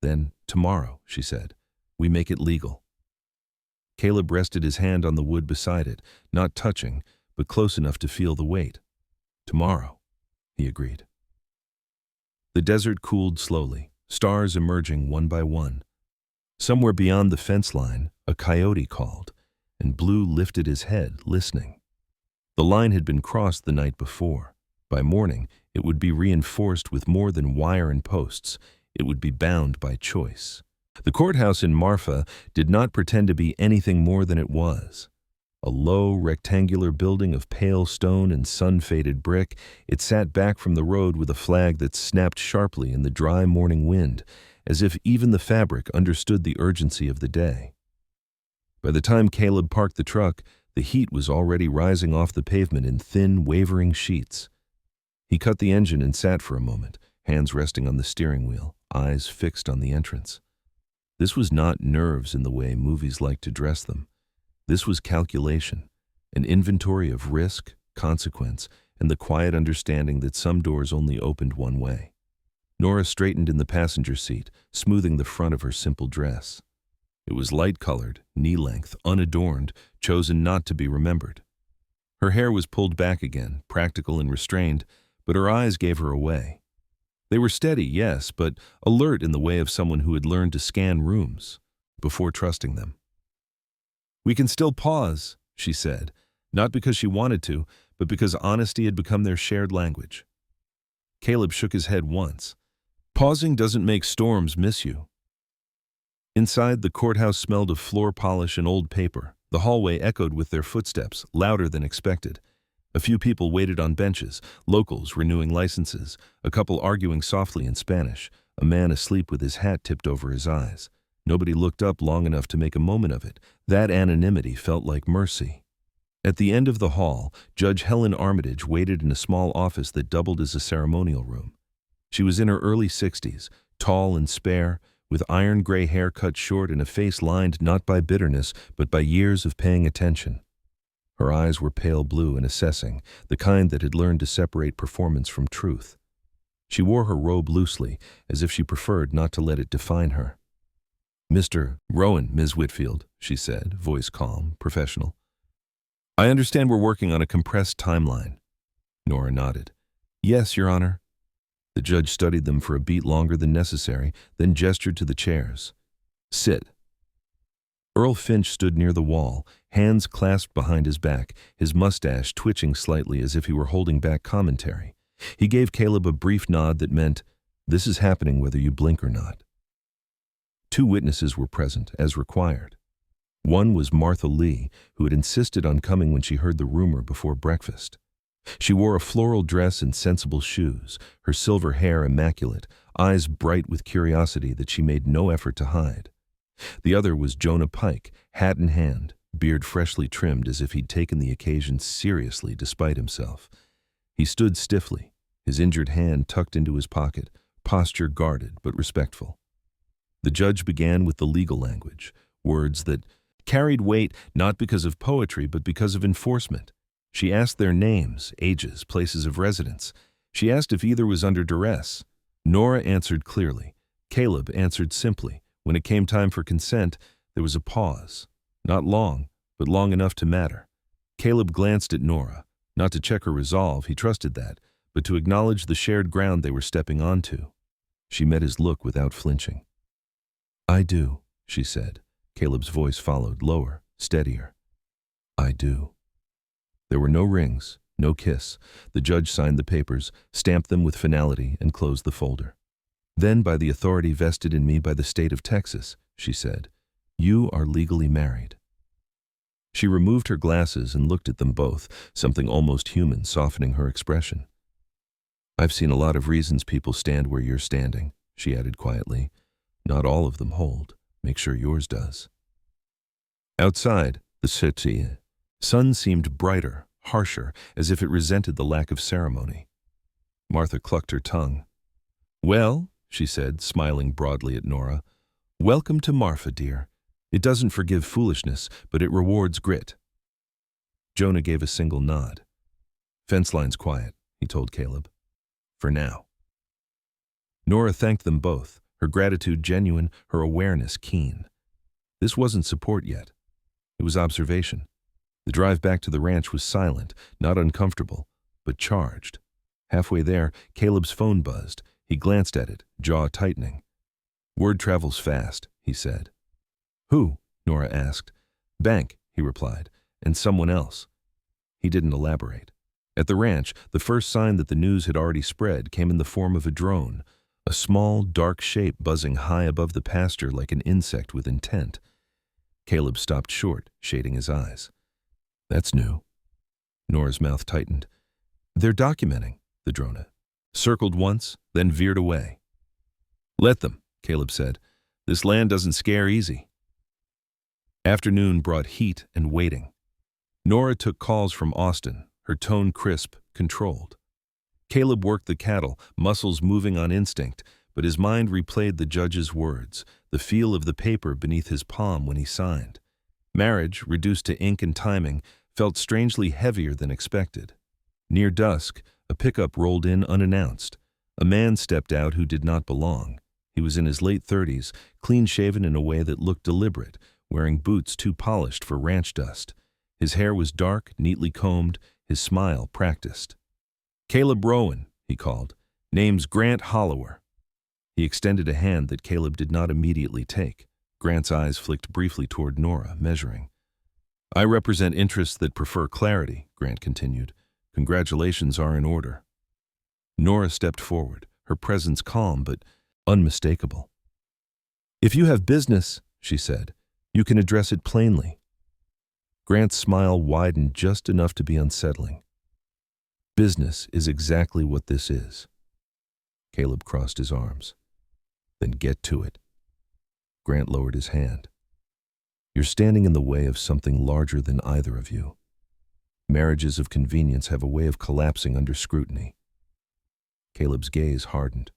"Then, tomorrow," she said, "we make it legal." Caleb rested his hand on the wood beside it, not touching, but close enough to feel the weight. "Tomorrow," he agreed. The desert cooled slowly, stars emerging one by one. Somewhere beyond the fence line, a coyote called, and Blue lifted his head, listening. The line had been crossed the night before. By morning, it would be reinforced with more than wire and posts. It would be bound by choice. The courthouse in Marfa did not pretend to be anything more than it was. A low, rectangular building of pale stone and sun-faded brick, it sat back from the road with a flag that snapped sharply in the dry morning wind, as if even the fabric understood the urgency of the day. By the time Caleb parked the truck, the heat was already rising off the pavement in thin, wavering sheets. He cut the engine and sat for a moment, hands resting on the steering wheel, eyes fixed on the entrance. This was not nerves in the way movies like to dress them. This was calculation, an inventory of risk, consequence, and the quiet understanding that some doors only opened one way. Nora straightened in the passenger seat, smoothing the front of her simple dress. It was light-colored, knee-length, unadorned, chosen not to be remembered. Her hair was pulled back again, practical and restrained, but her eyes gave her away. They were steady, yes, but alert in the way of someone who had learned to scan rooms before trusting them. "We can still pause," she said, not because she wanted to, but because honesty had become their shared language. Caleb shook his head once. "Pausing doesn't make storms miss you." Inside, the courthouse smelled of floor polish and old paper. The hallway echoed with their footsteps, louder than expected. A few people waited on benches, locals renewing licenses, a couple arguing softly in Spanish, a man asleep with his hat tipped over his eyes. Nobody looked up long enough to make a moment of it. That anonymity felt like mercy. At the end of the hall, Judge Helen Armitage waited in a small office that doubled as a ceremonial room. She was in her early 60s, tall and spare, with iron gray hair cut short and a face lined not by bitterness but by years of paying attention. Her eyes were pale blue and assessing, the kind that had learned to separate performance from truth. She wore her robe loosely, as if she preferred not to let it define her. "Mr. Rowan, Ms. Whitfield," she said, voice calm, professional. "I understand we're working on a compressed timeline." Nora nodded. "Yes, Your Honor." The judge studied them for a beat longer than necessary, then gestured to the chairs. "Sit." Earl Finch stood near the wall, hands clasped behind his back, his mustache twitching slightly as if he were holding back commentary. He gave Caleb a brief nod that meant, "This is happening whether you blink or not." 2 witnesses were present, as required. One was Martha Lee, who had insisted on coming when she heard the rumor before breakfast. She wore a floral dress and sensible shoes, her silver hair immaculate, eyes bright with curiosity that she made no effort to hide. The other was Jonah Pike, hat in hand, beard freshly trimmed as if he'd taken the occasion seriously despite himself. He stood stiffly, his injured hand tucked into his pocket, posture guarded but respectful. The judge began with the legal language, words that carried weight not because of poetry but because of enforcement. She asked their names, ages, places of residence. She asked if either was under duress. Nora answered clearly. Caleb answered simply. When it came time for consent, there was a pause. Not long, but long enough to matter. Caleb glanced at Nora, not to check her resolve, he trusted that, but to acknowledge the shared ground they were stepping onto. She met his look without flinching. "I do," she said. Caleb's voice followed, lower, steadier. "I do." There were no rings, no kiss. The judge signed the papers, stamped them with finality, and closed the folder. "Then, by the authority vested in me by the state of Texas," she said, "you are legally married." She removed her glasses and looked at them both, something almost human softening her expression. "I've seen a lot of reasons people stand where you're standing," she added quietly. "Not all of them hold. Make sure yours does." Outside, the city, sun seemed brighter, harsher, as if it resented the lack of ceremony. Martha clucked her tongue. "Well," she said, smiling broadly at Nora, "welcome to Marfa, dear. It doesn't forgive foolishness, but it rewards grit." Jonah gave a single nod. "Fence line's quiet," he told Caleb. "For now." Nora thanked them both, her gratitude genuine, her awareness keen. This wasn't support yet. It was observation. The drive back to the ranch was silent, not uncomfortable, but charged. Halfway there, Caleb's phone buzzed. He glanced at it, jaw tightening. "Word travels fast," he said. "Who?" Nora asked. "Bank," he replied, "and someone else." He didn't elaborate. At the ranch, the first sign that the news had already spread came in the form of a drone, a small, dark shape buzzing high above the pasture like an insect with intent. Caleb stopped short, shading his eyes. "That's new." Nora's mouth tightened. "They're documenting," the drone circled once, then veered away. "Let them," Caleb said. "This land doesn't scare easy." Afternoon brought heat and waiting. Nora took calls from Austin, her tone crisp, controlled. Caleb worked the cattle, muscles moving on instinct, but his mind replayed the judge's words, the feel of the paper beneath his palm when he signed. Marriage, reduced to ink and timing, felt strangely heavier than expected. Near dusk, a pickup rolled in unannounced. A man stepped out who did not belong. He was in his late 30s, clean-shaven in a way that looked deliberate, wearing boots too polished for ranch dust. His hair was dark, neatly combed, his smile practiced. "Caleb Rowan," he called. "Name's Grant Hollower." He extended a hand that Caleb did not immediately take. Grant's eyes flicked briefly toward Nora, measuring. "I represent interests that prefer clarity," Grant continued. "Congratulations are in order." Nora stepped forward, her presence calm but unmistakable. "If you have business," she said, "you can address it plainly." Grant's smile widened just enough to be unsettling. "Business is exactly what this is." Caleb crossed his arms. "Then get to it." Grant lowered his hand. "You're standing in the way of something larger than either of you. Marriages of convenience have a way of collapsing under scrutiny." Caleb's gaze hardened.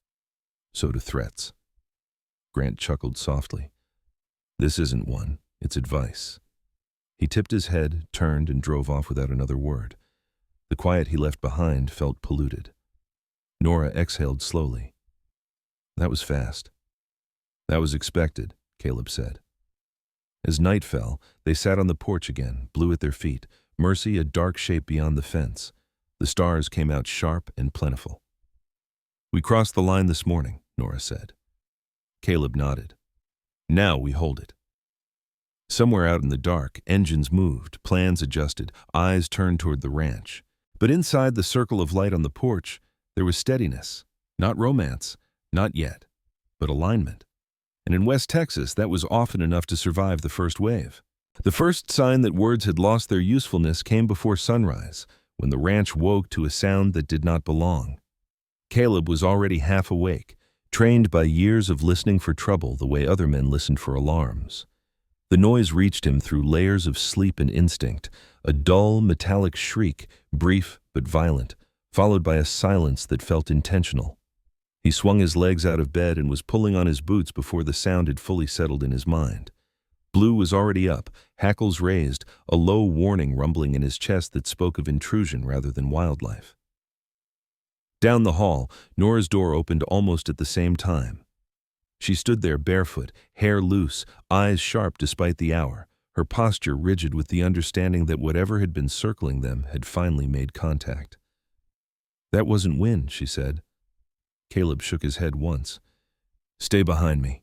"So do threats." Grant chuckled softly. "This isn't one, it's advice." He tipped his head, turned, and drove off without another word. The quiet he left behind felt polluted. Nora exhaled slowly. "That was fast." "That was expected," Caleb said. As night fell, they sat on the porch again, blue at their feet, Mercy a dark shape beyond the fence. The stars came out sharp and plentiful. "We crossed the line this morning," Nora said. Caleb nodded. "Now we hold it." Somewhere out in the dark, engines moved, plans adjusted, eyes turned toward the ranch. But inside the circle of light on the porch, there was steadiness. Not romance, not yet, but alignment. And in West Texas, that was often enough to survive the first wave. The first sign that words had lost their usefulness came before sunrise, when the ranch woke to a sound that did not belong. Caleb was already half awake, trained by years of listening for trouble the way other men listened for alarms. The noise reached him through layers of sleep and instinct, a dull, metallic shriek, brief but violent, followed by a silence that felt intentional. He swung his legs out of bed and was pulling on his boots before the sound had fully settled in his mind. Blue was already up, hackles raised, a low warning rumbling in his chest that spoke of intrusion rather than wildlife. Down the hall, Nora's door opened almost at the same time. She stood there barefoot, hair loose, eyes sharp despite the hour, her posture rigid with the understanding that whatever had been circling them had finally made contact. "That wasn't wind," she said. Caleb shook his head once. "Stay behind me."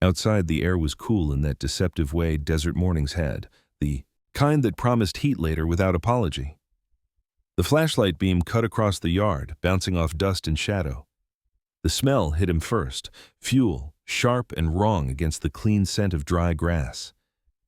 Outside, the air was cool in that deceptive way desert mornings had, the kind that promised heat later without apology. The flashlight beam cut across the yard, bouncing off dust and shadow. The smell hit him first, fuel, sharp and wrong against the clean scent of dry grass.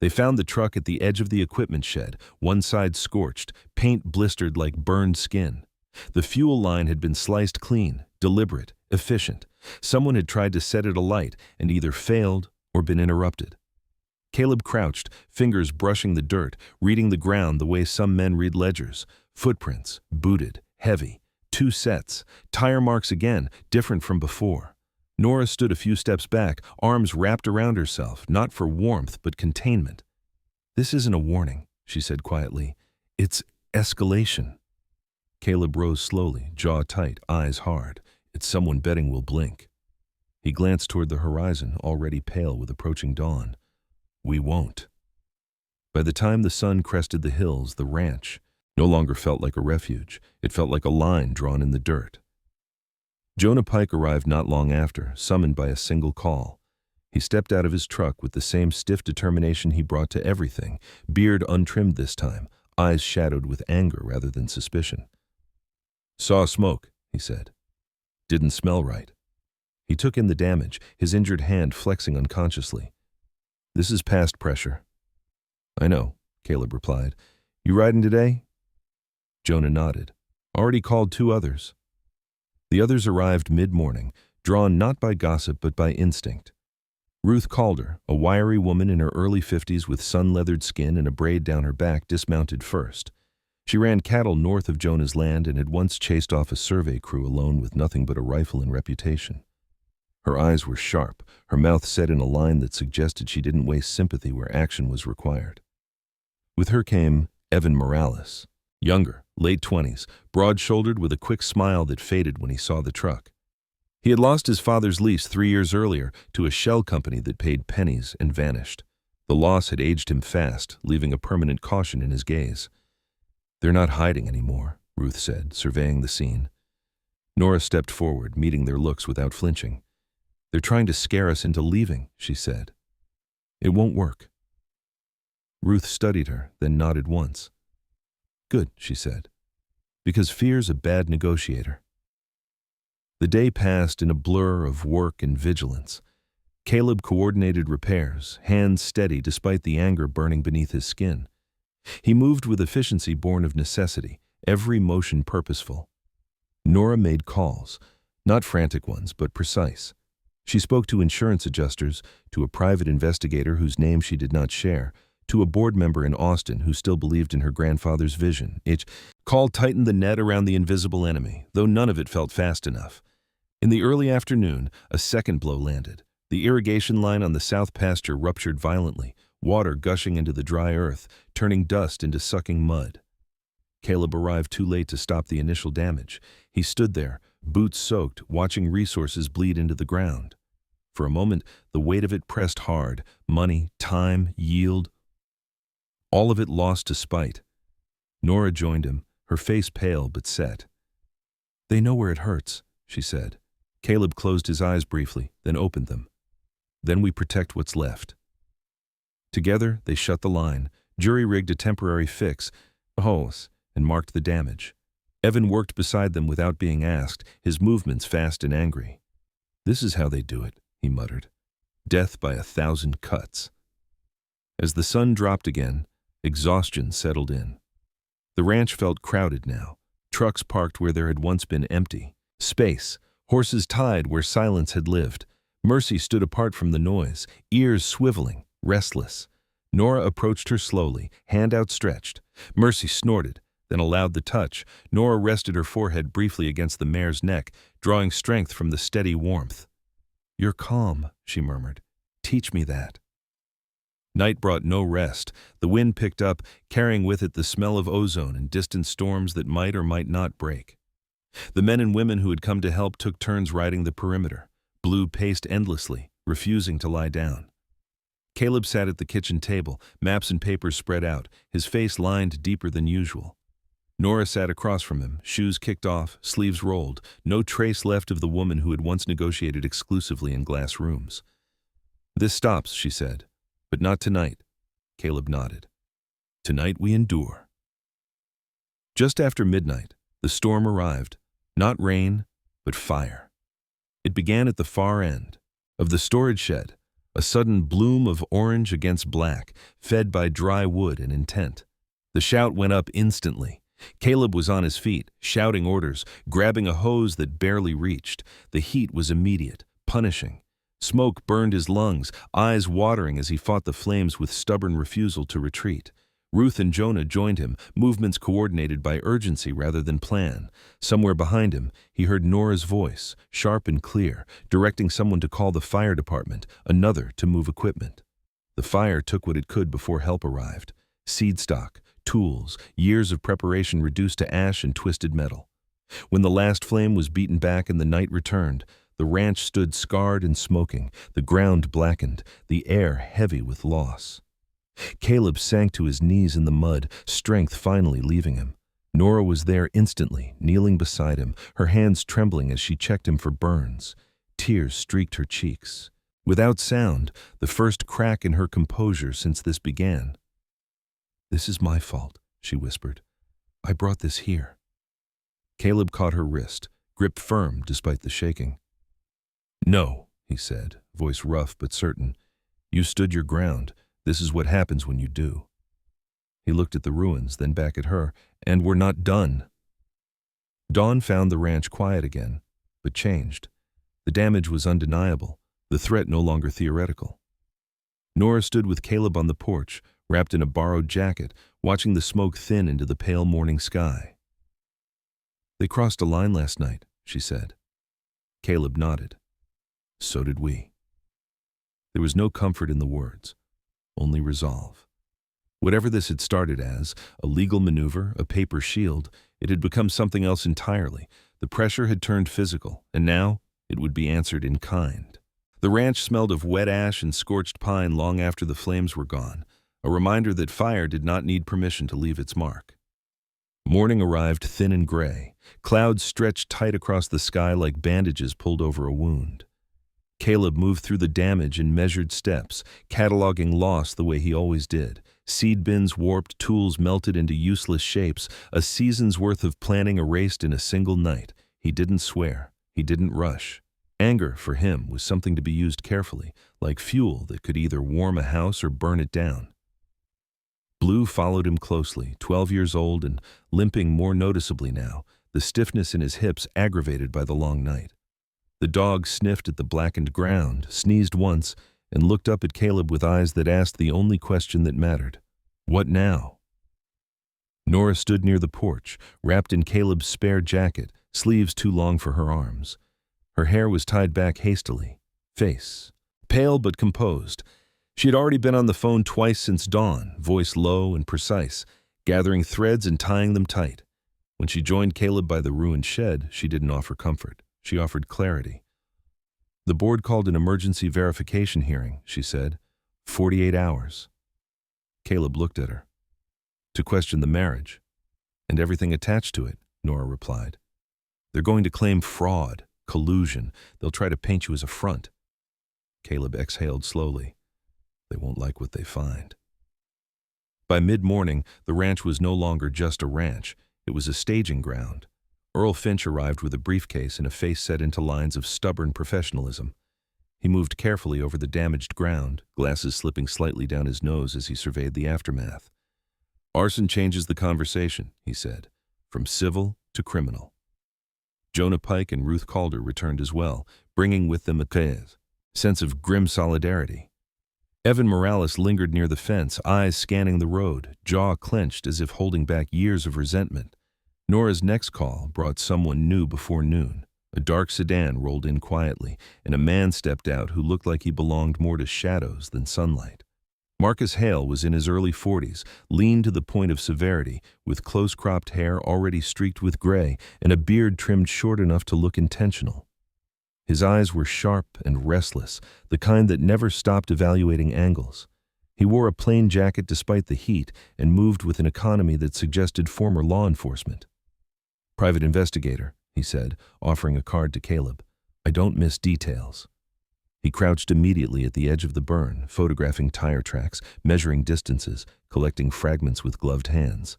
They found the truck at the edge of the equipment shed, one side scorched, paint blistered like burned skin. The fuel line had been sliced clean, deliberate, efficient. Someone had tried to set it alight and either failed or been interrupted. Caleb crouched, fingers brushing the dirt, reading the ground the way some men read ledgers. Footprints, booted, heavy. 2 sets, tire marks again, different from before. Nora stood a few steps back, arms wrapped around herself, not for warmth but containment. "This isn't a warning," she said quietly. "It's escalation." Caleb rose slowly, jaw tight, eyes hard. "It's someone betting we'll blink." He glanced toward the horizon, already pale with approaching dawn. "We won't." By the time the sun crested the hills, the ranch no longer felt like a refuge. It felt like a line drawn in the dirt. Jonah Pike arrived not long after, summoned by a single call. He stepped out of his truck with the same stiff determination he brought to everything, beard untrimmed this time, eyes shadowed with anger rather than suspicion. "Saw smoke," he said. "Didn't smell right." He took in the damage, his injured hand flexing unconsciously. "This is past pressure." "I know," Caleb replied. "You riding today?" Jonah nodded. "Already called 2 others." The others arrived mid-morning, drawn not by gossip but by instinct. Ruth Calder, a wiry woman in her early 50s with sun-leathered skin and a braid down her back, dismounted first. She ran cattle north of Jonah's land and had once chased off a survey crew alone with nothing but a rifle and reputation. Her eyes were sharp, her mouth set in a line that suggested she didn't waste sympathy where action was required. With her came Evan Morales, younger, late 20s, broad-shouldered with a quick smile that faded when he saw the truck. He had lost his father's lease 3 years earlier to a shell company that paid pennies and vanished. The loss had aged him fast, leaving a permanent caution in his gaze. "They're not hiding anymore," Ruth said, surveying the scene. Nora stepped forward, meeting their looks without flinching. "They're trying to scare us into leaving," she said. "It won't work." Ruth studied her, then nodded once. "Good," she said, "because fear's a bad negotiator." The day passed in a blur of work and vigilance. Caleb coordinated repairs, hands steady despite the anger burning beneath his skin. He moved with efficiency born of necessity, every motion purposeful. Nora made calls, not frantic ones, but precise. She spoke to insurance adjusters, to a private investigator whose name she did not share, to a board member in Austin who still believed in her grandfather's vision. Each call tightened the net around the invisible enemy, though none of it felt fast enough. In the early afternoon, a second blow landed. The irrigation line on the south pasture ruptured violently, water gushing into the dry earth, turning dust into sucking mud. Caleb arrived too late to stop the initial damage. He stood there, boots soaked, watching resources bleed into the ground. For a moment, the weight of it pressed hard, money, time, yield, all of it lost to spite. Nora joined him, her face pale but set. "They know where it hurts," she said. Caleb closed his eyes briefly, then opened them. "Then we protect what's left." Together, they shut the line, jury-rigged a temporary fix, and marked the damage. Evan worked beside them without being asked, his movements fast and angry. "This is how they do it," he muttered. "Death by 1,000 cuts." As the sun dropped again, exhaustion settled in. The ranch felt crowded now, trucks parked where there had once been empty. Space, horses tied where silence had lived. Mercy stood apart from the noise, ears swiveling, restless. Nora approached her slowly, hand outstretched. Mercy snorted, then allowed the touch. Nora rested her forehead briefly against the mare's neck, drawing strength from the steady warmth. "You're calm," she murmured. "Teach me that." Night brought no rest. The wind picked up, carrying with it the smell of ozone and distant storms that might or might not break. The men and women who had come to help took turns riding the perimeter. Blue paced endlessly, refusing to lie down. Caleb sat at the kitchen table, maps and papers spread out, his face lined deeper than usual. Nora sat across from him, shoes kicked off, sleeves rolled, no trace left of the woman who had once negotiated exclusively in glass rooms. "This stops," she said. "But not tonight." Caleb nodded. "Tonight we endure." Just after midnight, the storm arrived. Not rain, but fire. It began at the far end of the storage shed, a sudden bloom of orange against black, fed by dry wood and intent. The shout went up instantly. Caleb was on his feet, shouting orders, grabbing a hose that barely reached. The heat was immediate, punishing. Smoke burned his lungs, eyes watering as he fought the flames with stubborn refusal to retreat. Ruth and Jonah joined him, movements coordinated by urgency rather than plan. Somewhere behind him, he heard Nora's voice, sharp and clear, directing someone to call the fire department, another to move equipment. The fire took what it could before help arrived. Seed stock, tools, years of preparation reduced to ash and twisted metal. When the last flame was beaten back and the night returned, the ranch stood scarred and smoking, the ground blackened, the air heavy with loss. Caleb sank to his knees in the mud, strength finally leaving him. Nora was there instantly, kneeling beside him, her hands trembling as she checked him for burns. Tears streaked her cheeks. Without sound, the first crack in her composure since this began. "This is my fault," she whispered. "I brought this here." Caleb caught her wrist, gripped firm despite the shaking. "No," he said, voice rough but certain. "You stood your ground. This is what happens when you do." He looked at the ruins, then back at her, and we're not done. Dawn found the ranch quiet again, but changed. The damage was undeniable, the threat no longer theoretical. Nora stood with Caleb on the porch, wrapped in a borrowed jacket, watching the smoke thin into the pale morning sky. "They crossed a line last night," she said. Caleb nodded. "So did we." There was no comfort in the words, only resolve. Whatever this had started as, a legal maneuver, a paper shield, it had become something else entirely. The pressure had turned physical, and now it would be answered in kind. The ranch smelled of wet ash and scorched pine long after the flames were gone, a reminder that fire did not need permission to leave its mark. Morning arrived thin and gray. Clouds stretched tight across the sky like bandages pulled over a wound. Caleb moved through the damage in measured steps, cataloging loss the way he always did. Seed bins warped, tools melted into useless shapes, a season's worth of planning erased in a single night. He didn't swear. He didn't rush. Anger, for him, was something to be used carefully, like fuel that could either warm a house or burn it down. Blue followed him closely, 12 years old and limping more noticeably now, the stiffness in his hips aggravated by the long night. The dog sniffed at the blackened ground, sneezed once, and looked up at Caleb with eyes that asked the only question that mattered. What now? Nora stood near the porch, wrapped in Caleb's spare jacket, sleeves too long for her arms. Her hair was tied back hastily, face pale but composed. She had already been on the phone twice since dawn, voice low and precise, gathering threads and tying them tight. When she joined Caleb by the ruined shed, she didn't offer comfort. She offered clarity. "The board called an emergency verification hearing," she said. 48 hours. Caleb looked at her. "To question the marriage. And everything attached to it," Nora replied. "They're going to claim fraud, collusion. They'll try to paint you as a front." Caleb exhaled slowly. They won't like what they find. By mid-morning, the ranch was no longer just a ranch. It was a staging ground. Earl Finch arrived with a briefcase and a face set into lines of stubborn professionalism. He moved carefully over the damaged ground, glasses slipping slightly down his nose as he surveyed the aftermath. "Arson changes the conversation," he said, "from civil to criminal." Jonah Pike and Ruth Calder returned as well, bringing with them a sense of grim solidarity. Evan Morales lingered near the fence, eyes scanning the road, jaw clenched as if holding back years of resentment. Nora's next call brought someone new before noon. A dark sedan rolled in quietly, and a man stepped out who looked like he belonged more to shadows than sunlight. Marcus Hale was in his early 40s, lean to the point of severity, with close-cropped hair already streaked with gray and a beard trimmed short enough to look intentional. His eyes were sharp and restless, the kind that never stopped evaluating angles. He wore a plain jacket despite the heat and moved with an economy that suggested former law enforcement. "Private investigator," he said, offering a card to Caleb. "I don't miss details." He crouched immediately at the edge of the burn, photographing tire tracks, measuring distances, collecting fragments with gloved hands.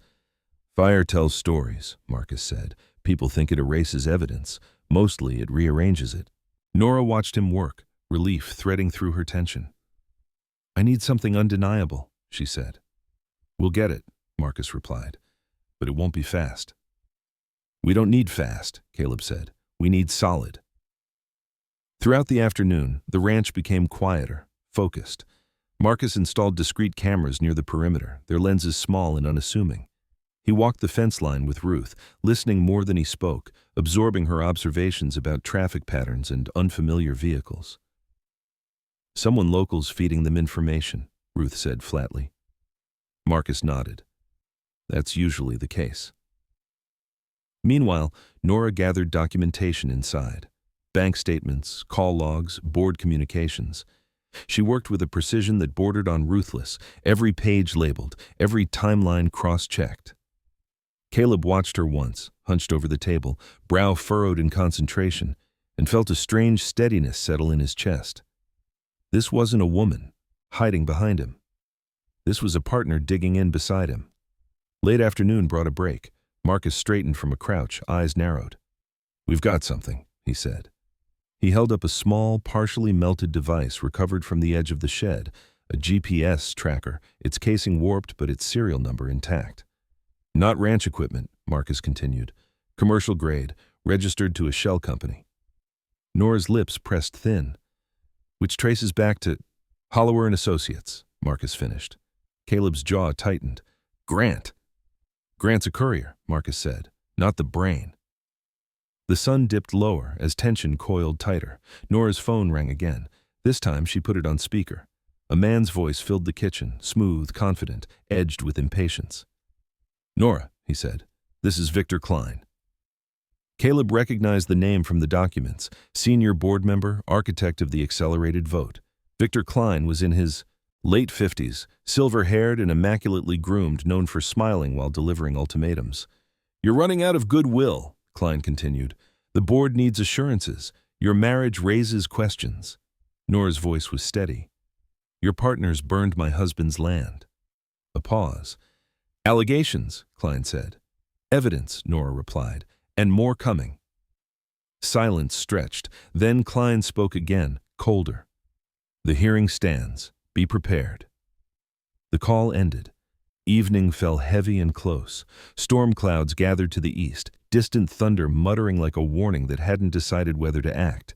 "Fire tells stories," Marcus said. "People think it erases evidence. Mostly it rearranges it." Nora watched him work, relief threading through her tension. "I need something undeniable," she said. "We'll get it," Marcus replied, "but it won't be fast." "We don't need fast," Caleb said. "We need solid." Throughout the afternoon, the ranch became quieter, focused. Marcus installed discrete cameras near the perimeter, their lenses small and unassuming. He walked the fence line with Ruth, listening more than he spoke, absorbing her observations about traffic patterns and unfamiliar vehicles. "Someone local's feeding them information," Ruth said flatly. Marcus nodded. "That's usually the case." Meanwhile, Nora gathered documentation inside. Bank statements, call logs, board communications. She worked with a precision that bordered on ruthless, every page labeled, every timeline cross-checked. Caleb watched her once, hunched over the table, brow furrowed in concentration, and felt a strange steadiness settle in his chest. This wasn't a woman, hiding behind him. This was a partner digging in beside him. Late afternoon brought a break. Marcus straightened from a crouch, eyes narrowed. "We've got something," he said. He held up a small, partially melted device recovered from the edge of the shed, a GPS tracker, its casing warped but its serial number intact. "Not ranch equipment," Marcus continued. "Commercial grade, registered to a shell company." Nora's lips pressed thin. "Which traces back to Hollower and Associates," Marcus finished. Caleb's jaw tightened. "Grant!" "Grant's a courier," Marcus said. "Not the brain." The sun dipped lower as tension coiled tighter. Nora's phone rang again. This time she put it on speaker. A man's voice filled the kitchen, smooth, confident, edged with impatience. "Nora," he said, "this is Victor Klein." Caleb recognized the name from the documents, senior board member, architect of the accelerated vote. Victor Klein was in his late 50s, silver-haired and immaculately groomed, known for smiling while delivering ultimatums. "You're running out of goodwill," Klein continued. "The board needs assurances. Your marriage raises questions." Nora's voice was steady. "Your partners burned my husband's land." A pause. "Allegations," Klein said. "Evidence," Nora replied, "and more coming." Silence stretched. Then Klein spoke again, colder. "The hearing stands. Be prepared." The call ended. Evening fell heavy and close. Storm clouds gathered to the east, distant thunder muttering like a warning that hadn't decided whether to act.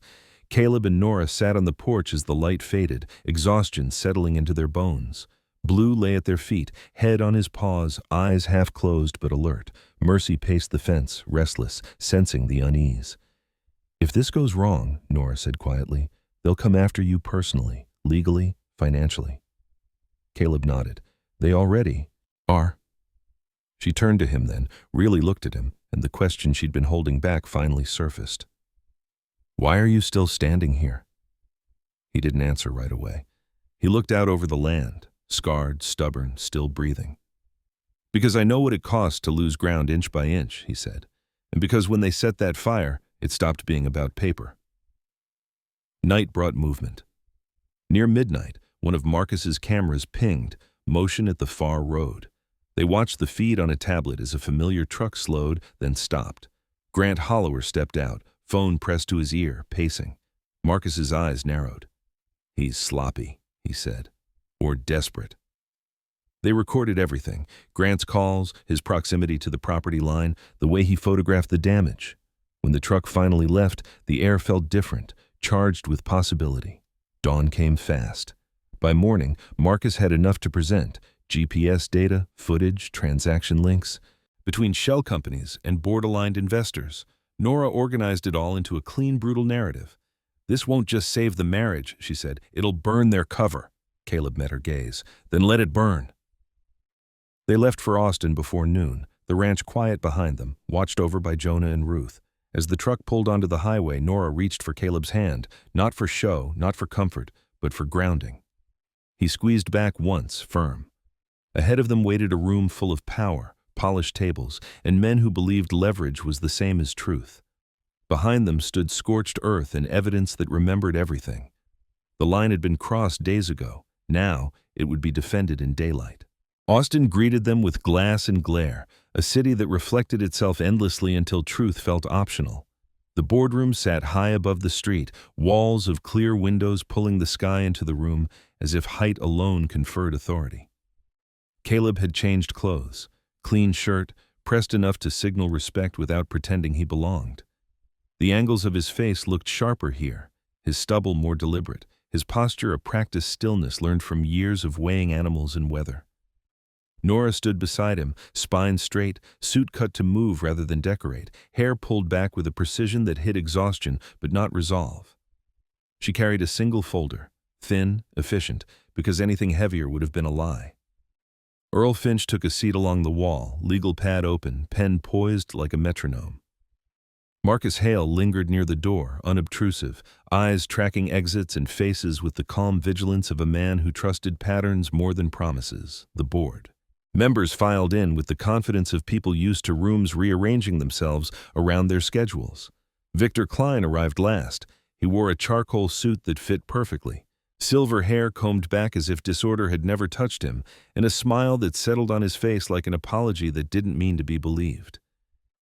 Caleb and Nora sat on the porch as the light faded, exhaustion settling into their bones. Blue lay at their feet, head on his paws, eyes half closed but alert. Mercy paced the fence, restless, sensing the unease. "If this goes wrong," Nora said quietly, "they'll come after you personally, legally, financially." Caleb nodded. "They already are." She turned to him then, really looked at him, and the question she'd been holding back finally surfaced. "Why are you still standing here?" He didn't answer right away. He looked out over the land, scarred, stubborn, still breathing. "Because I know what it costs to lose ground inch by inch," he said. "And because when they set that fire, it stopped being about paper." Night brought movement. Near midnight, one of Marcus's cameras pinged, motion at the far road. They watched the feed on a tablet as a familiar truck slowed, then stopped. Grant Hollower stepped out, phone pressed to his ear, pacing. Marcus's eyes narrowed. "He's sloppy," he said. "Or desperate." They recorded everything, Grant's calls, his proximity to the property line, the way he photographed the damage. When the truck finally left, the air felt different, charged with possibility. Dawn came fast. By morning, Marcus had enough to present: GPS data, footage, transaction links. Between shell companies and board-aligned investors, Nora organized it all into a clean, brutal narrative. "This won't just save the marriage," she said. "It'll burn their cover." Caleb met her gaze. "Then let it burn." They left for Austin before noon, the ranch quiet behind them, watched over by Jonah and Ruth. As the truck pulled onto the highway, Nora reached for Caleb's hand, not for show, not for comfort, but for grounding. He squeezed back once, firm. Ahead of them waited a room full of power, polished tables, and men who believed leverage was the same as truth. Behind them stood scorched earth and evidence that remembered everything. The line had been crossed days ago. Now it would be defended in daylight. Austin greeted them with glass and glare, a city that reflected itself endlessly until truth felt optional. The boardroom sat high above the street, walls of clear windows pulling the sky into the room as if height alone conferred authority. Caleb had changed clothes, clean shirt, pressed enough to signal respect without pretending he belonged. The angles of his face looked sharper here, his stubble more deliberate, his posture a practiced stillness learned from years of weighing animals and weather. Nora stood beside him, spine straight, suit cut to move rather than decorate, hair pulled back with a precision that hid exhaustion but not resolve. She carried a single folder, thin, efficient, because anything heavier would have been a lie. Earl Finch took a seat along the wall, legal pad open, pen poised like a metronome. Marcus Hale lingered near the door, unobtrusive, eyes tracking exits and faces with the calm vigilance of a man who trusted patterns more than promises. The board. Members filed in with the confidence of people used to rooms rearranging themselves around their schedules. Victor Klein arrived last. He wore a charcoal suit that fit perfectly, silver hair combed back as if disorder had never touched him, and a smile that settled on his face like an apology that didn't mean to be believed.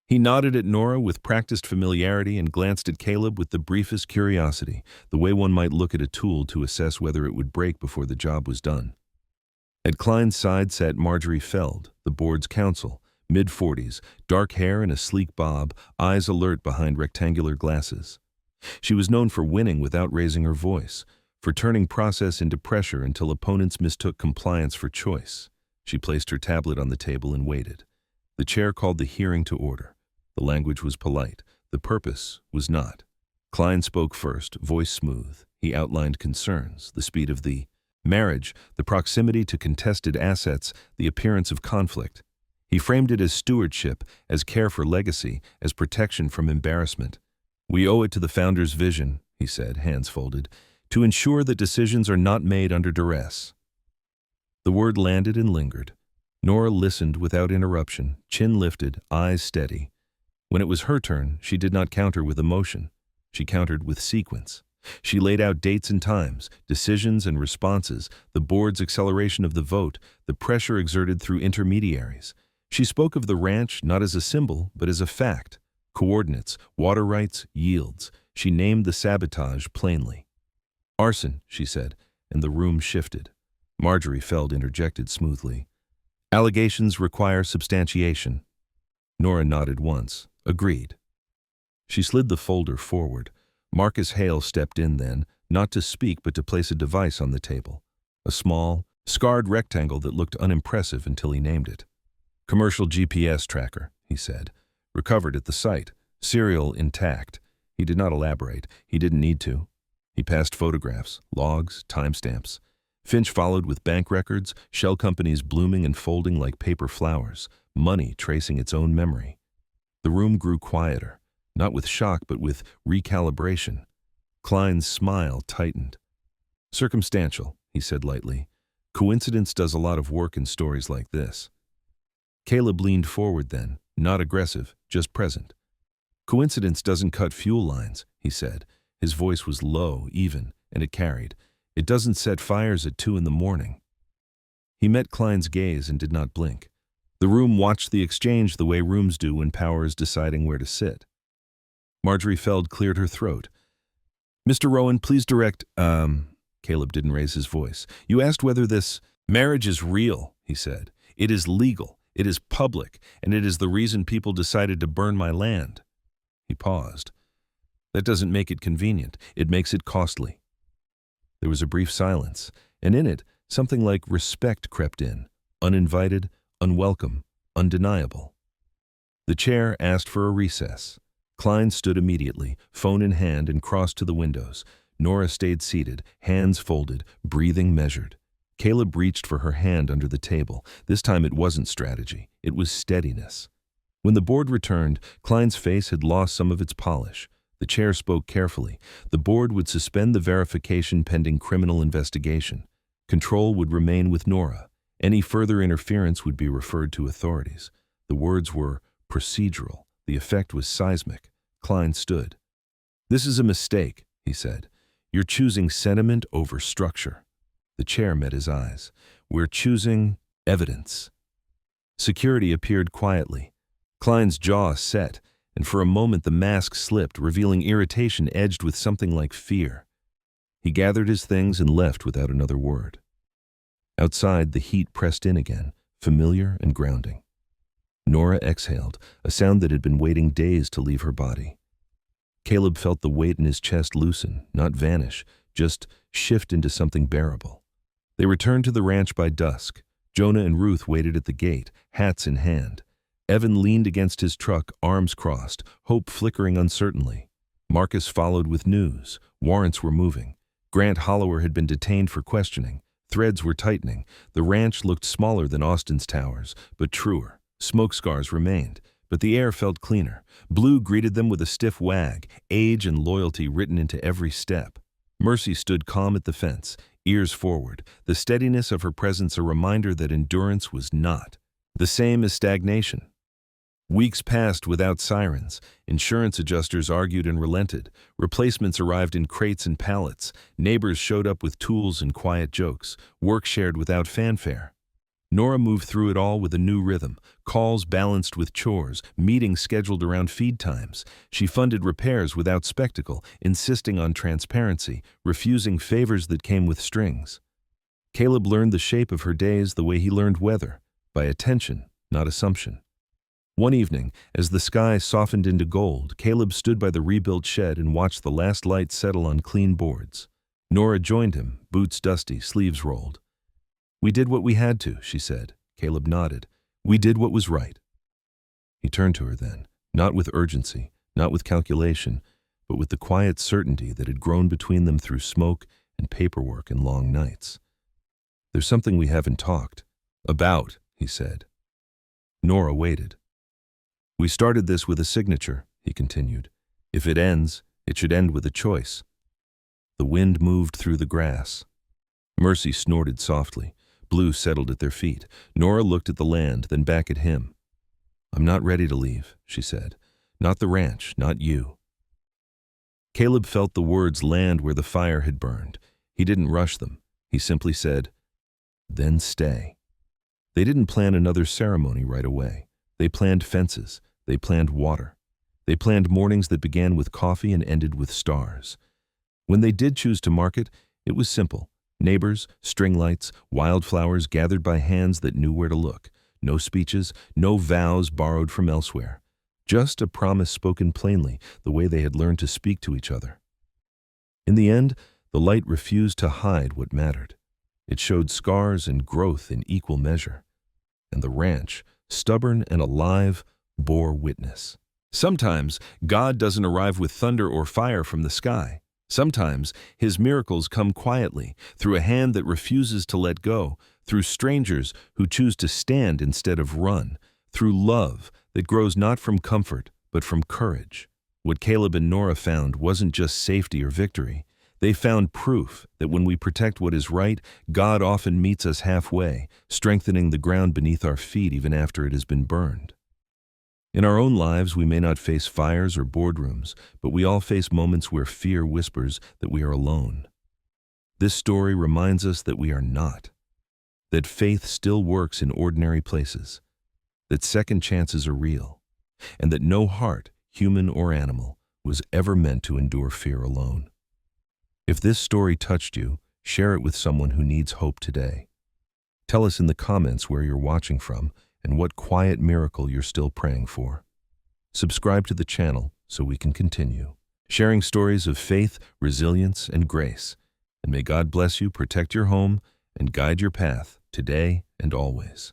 He nodded at Nora with practiced familiarity and glanced at Caleb with the briefest curiosity, the way one might look at a tool to assess whether it would break before the job was done. At Klein's side sat Marjorie Feld, the board's counsel, mid-40s, dark hair and a sleek bob, eyes alert behind rectangular glasses. She was known for winning without raising her voice, for turning process into pressure until opponents mistook compliance for choice. She placed her tablet on the table and waited. The chair called the hearing to order. The language was polite. The purpose was not. Klein spoke first, voice smooth. He outlined concerns, the speed of the marriage, the proximity to contested assets, the appearance of conflict. He framed it as stewardship, as care for legacy, as protection from embarrassment. "We owe it to the founder's vision," he said, hands folded, "to ensure that decisions are not made under duress." The word landed and lingered. Nora listened without interruption, chin lifted, eyes steady. When it was her turn, she did not counter with emotion. She countered with sequence. She laid out dates and times, decisions and responses, the board's acceleration of the vote, the pressure exerted through intermediaries. She spoke of the ranch not as a symbol, but as a fact. Coordinates, water rights, yields. She named the sabotage plainly. "Arson," she said, and the room shifted. Marjorie Feld interjected smoothly. "Allegations require substantiation." Nora nodded once. Agreed. She slid the folder forward. Marcus Hale stepped in then, not to speak but to place a device on the table. A small, scarred rectangle that looked unimpressive until he named it. "Commercial GPS tracker," he said. "Recovered at the site. Serial intact." He did not elaborate. He didn't need to. He passed photographs, logs, timestamps. Finch followed with bank records, shell companies blooming and folding like paper flowers, money tracing its own memory. The room grew quieter. Not with shock, but with recalibration. Klein's smile tightened. "Circumstantial," he said lightly. "Coincidence does a lot of work in stories like this." Caleb leaned forward then, not aggressive, just present. "Coincidence doesn't cut fuel lines," he said. His voice was low, even, and it carried. "It doesn't set fires at 2 a.m. He met Klein's gaze and did not blink. The room watched the exchange the way rooms do when power is deciding where to sit. Marjorie Feld cleared her throat. "Mr. Rowan, please direct, Caleb didn't raise his voice. "You asked whether this marriage is real," he said. "It is legal, it is public, and it is the reason people decided to burn my land." He paused. "That doesn't make it convenient. It makes it costly." There was a brief silence, and in it, something like respect crept in, uninvited, unwelcome, undeniable. The chair asked for a recess. Klein stood immediately, phone in hand, and crossed to the windows. Nora stayed seated, hands folded, breathing measured. Caleb reached for her hand under the table. This time it wasn't strategy, it was steadiness. When the board returned, Klein's face had lost some of its polish. The chair spoke carefully. The board would suspend the verification pending criminal investigation. Control would remain with Nora. Any further interference would be referred to authorities. The words were procedural. The effect was seismic. Klein stood. "This is a mistake," he said. "You're choosing sentiment over structure." The chair met his eyes. "We're choosing evidence." Security appeared quietly. Klein's jaw set, and for a moment the mask slipped, revealing irritation edged with something like fear. He gathered his things and left without another word. Outside, the heat pressed in again, familiar and grounding. Nora exhaled, a sound that had been waiting days to leave her body. Caleb felt the weight in his chest loosen, not vanish, just shift into something bearable. They returned to the ranch by dusk. Jonah and Ruth waited at the gate, hats in hand. Evan leaned against his truck, arms crossed, hope flickering uncertainly. Marcus followed with news. Warrants were moving. Grant Hollower had been detained for questioning. Threads were tightening. The ranch looked smaller than Austin's towers, but truer. Smoke scars remained, but the air felt cleaner. Blue greeted them with a stiff wag, age and loyalty written into every step. Mercy stood calm at the fence, ears forward, the steadiness of her presence a reminder that endurance was not the same as stagnation. Weeks passed without sirens. Insurance adjusters argued and relented. Replacements arrived in crates and pallets. Neighbors showed up with tools and quiet jokes. Work shared without fanfare. Nora moved through it all with a new rhythm, calls balanced with chores, meetings scheduled around feed times. She funded repairs without spectacle, insisting on transparency, refusing favors that came with strings. Caleb learned the shape of her days the way he learned weather, by attention, not assumption. One evening, as the sky softened into gold, Caleb stood by the rebuilt shed and watched the last light settle on clean boards. Nora joined him, boots dusty, sleeves rolled. "We did what we had to," she said. Caleb nodded. "We did what was right." He turned to her then, not with urgency, not with calculation, but with the quiet certainty that had grown between them through smoke and paperwork and long nights. "There's something we haven't talked about," he said. Nora waited. "We started this with a signature," he continued. "If it ends, it should end with a choice." The wind moved through the grass. Mercy snorted softly. Blue settled at their feet. Nora looked at the land, then back at him. "I'm not ready to leave," she said. "Not the ranch, not you." Caleb felt the words land where the fire had burned. He didn't rush them. He simply said, "Then stay." They didn't plan another ceremony right away. They planned fences. They planned water. They planned mornings that began with coffee and ended with stars. When they did choose to market, it was simple. Neighbors, string lights, wildflowers gathered by hands that knew where to look. No speeches, no vows borrowed from elsewhere. Just a promise spoken plainly, the way they had learned to speak to each other. In the end, the light refused to hide what mattered. It showed scars and growth in equal measure. And the ranch, stubborn and alive, bore witness. Sometimes God doesn't arrive with thunder or fire from the sky. Sometimes his miracles come quietly, through a hand that refuses to let go, through strangers who choose to stand instead of run, through love that grows not from comfort, but from courage. What Caleb and Nora found wasn't just safety or victory. They found proof that when we protect what is right, God often meets us halfway, strengthening the ground beneath our feet even after it has been burned. In our own lives, we may not face fires or boardrooms, but we all face moments where fear whispers that we are alone. This story reminds us that we are not, that faith still works in ordinary places, that second chances are real, and that no heart, human or animal, was ever meant to endure fear alone. If this story touched you, share it with someone who needs hope today. Tell us in the comments where you're watching from and what quiet miracle you're still praying for. Subscribe to the channel so we can continue sharing stories of faith, resilience, and grace. And may God bless you, protect your home, and guide your path today and always.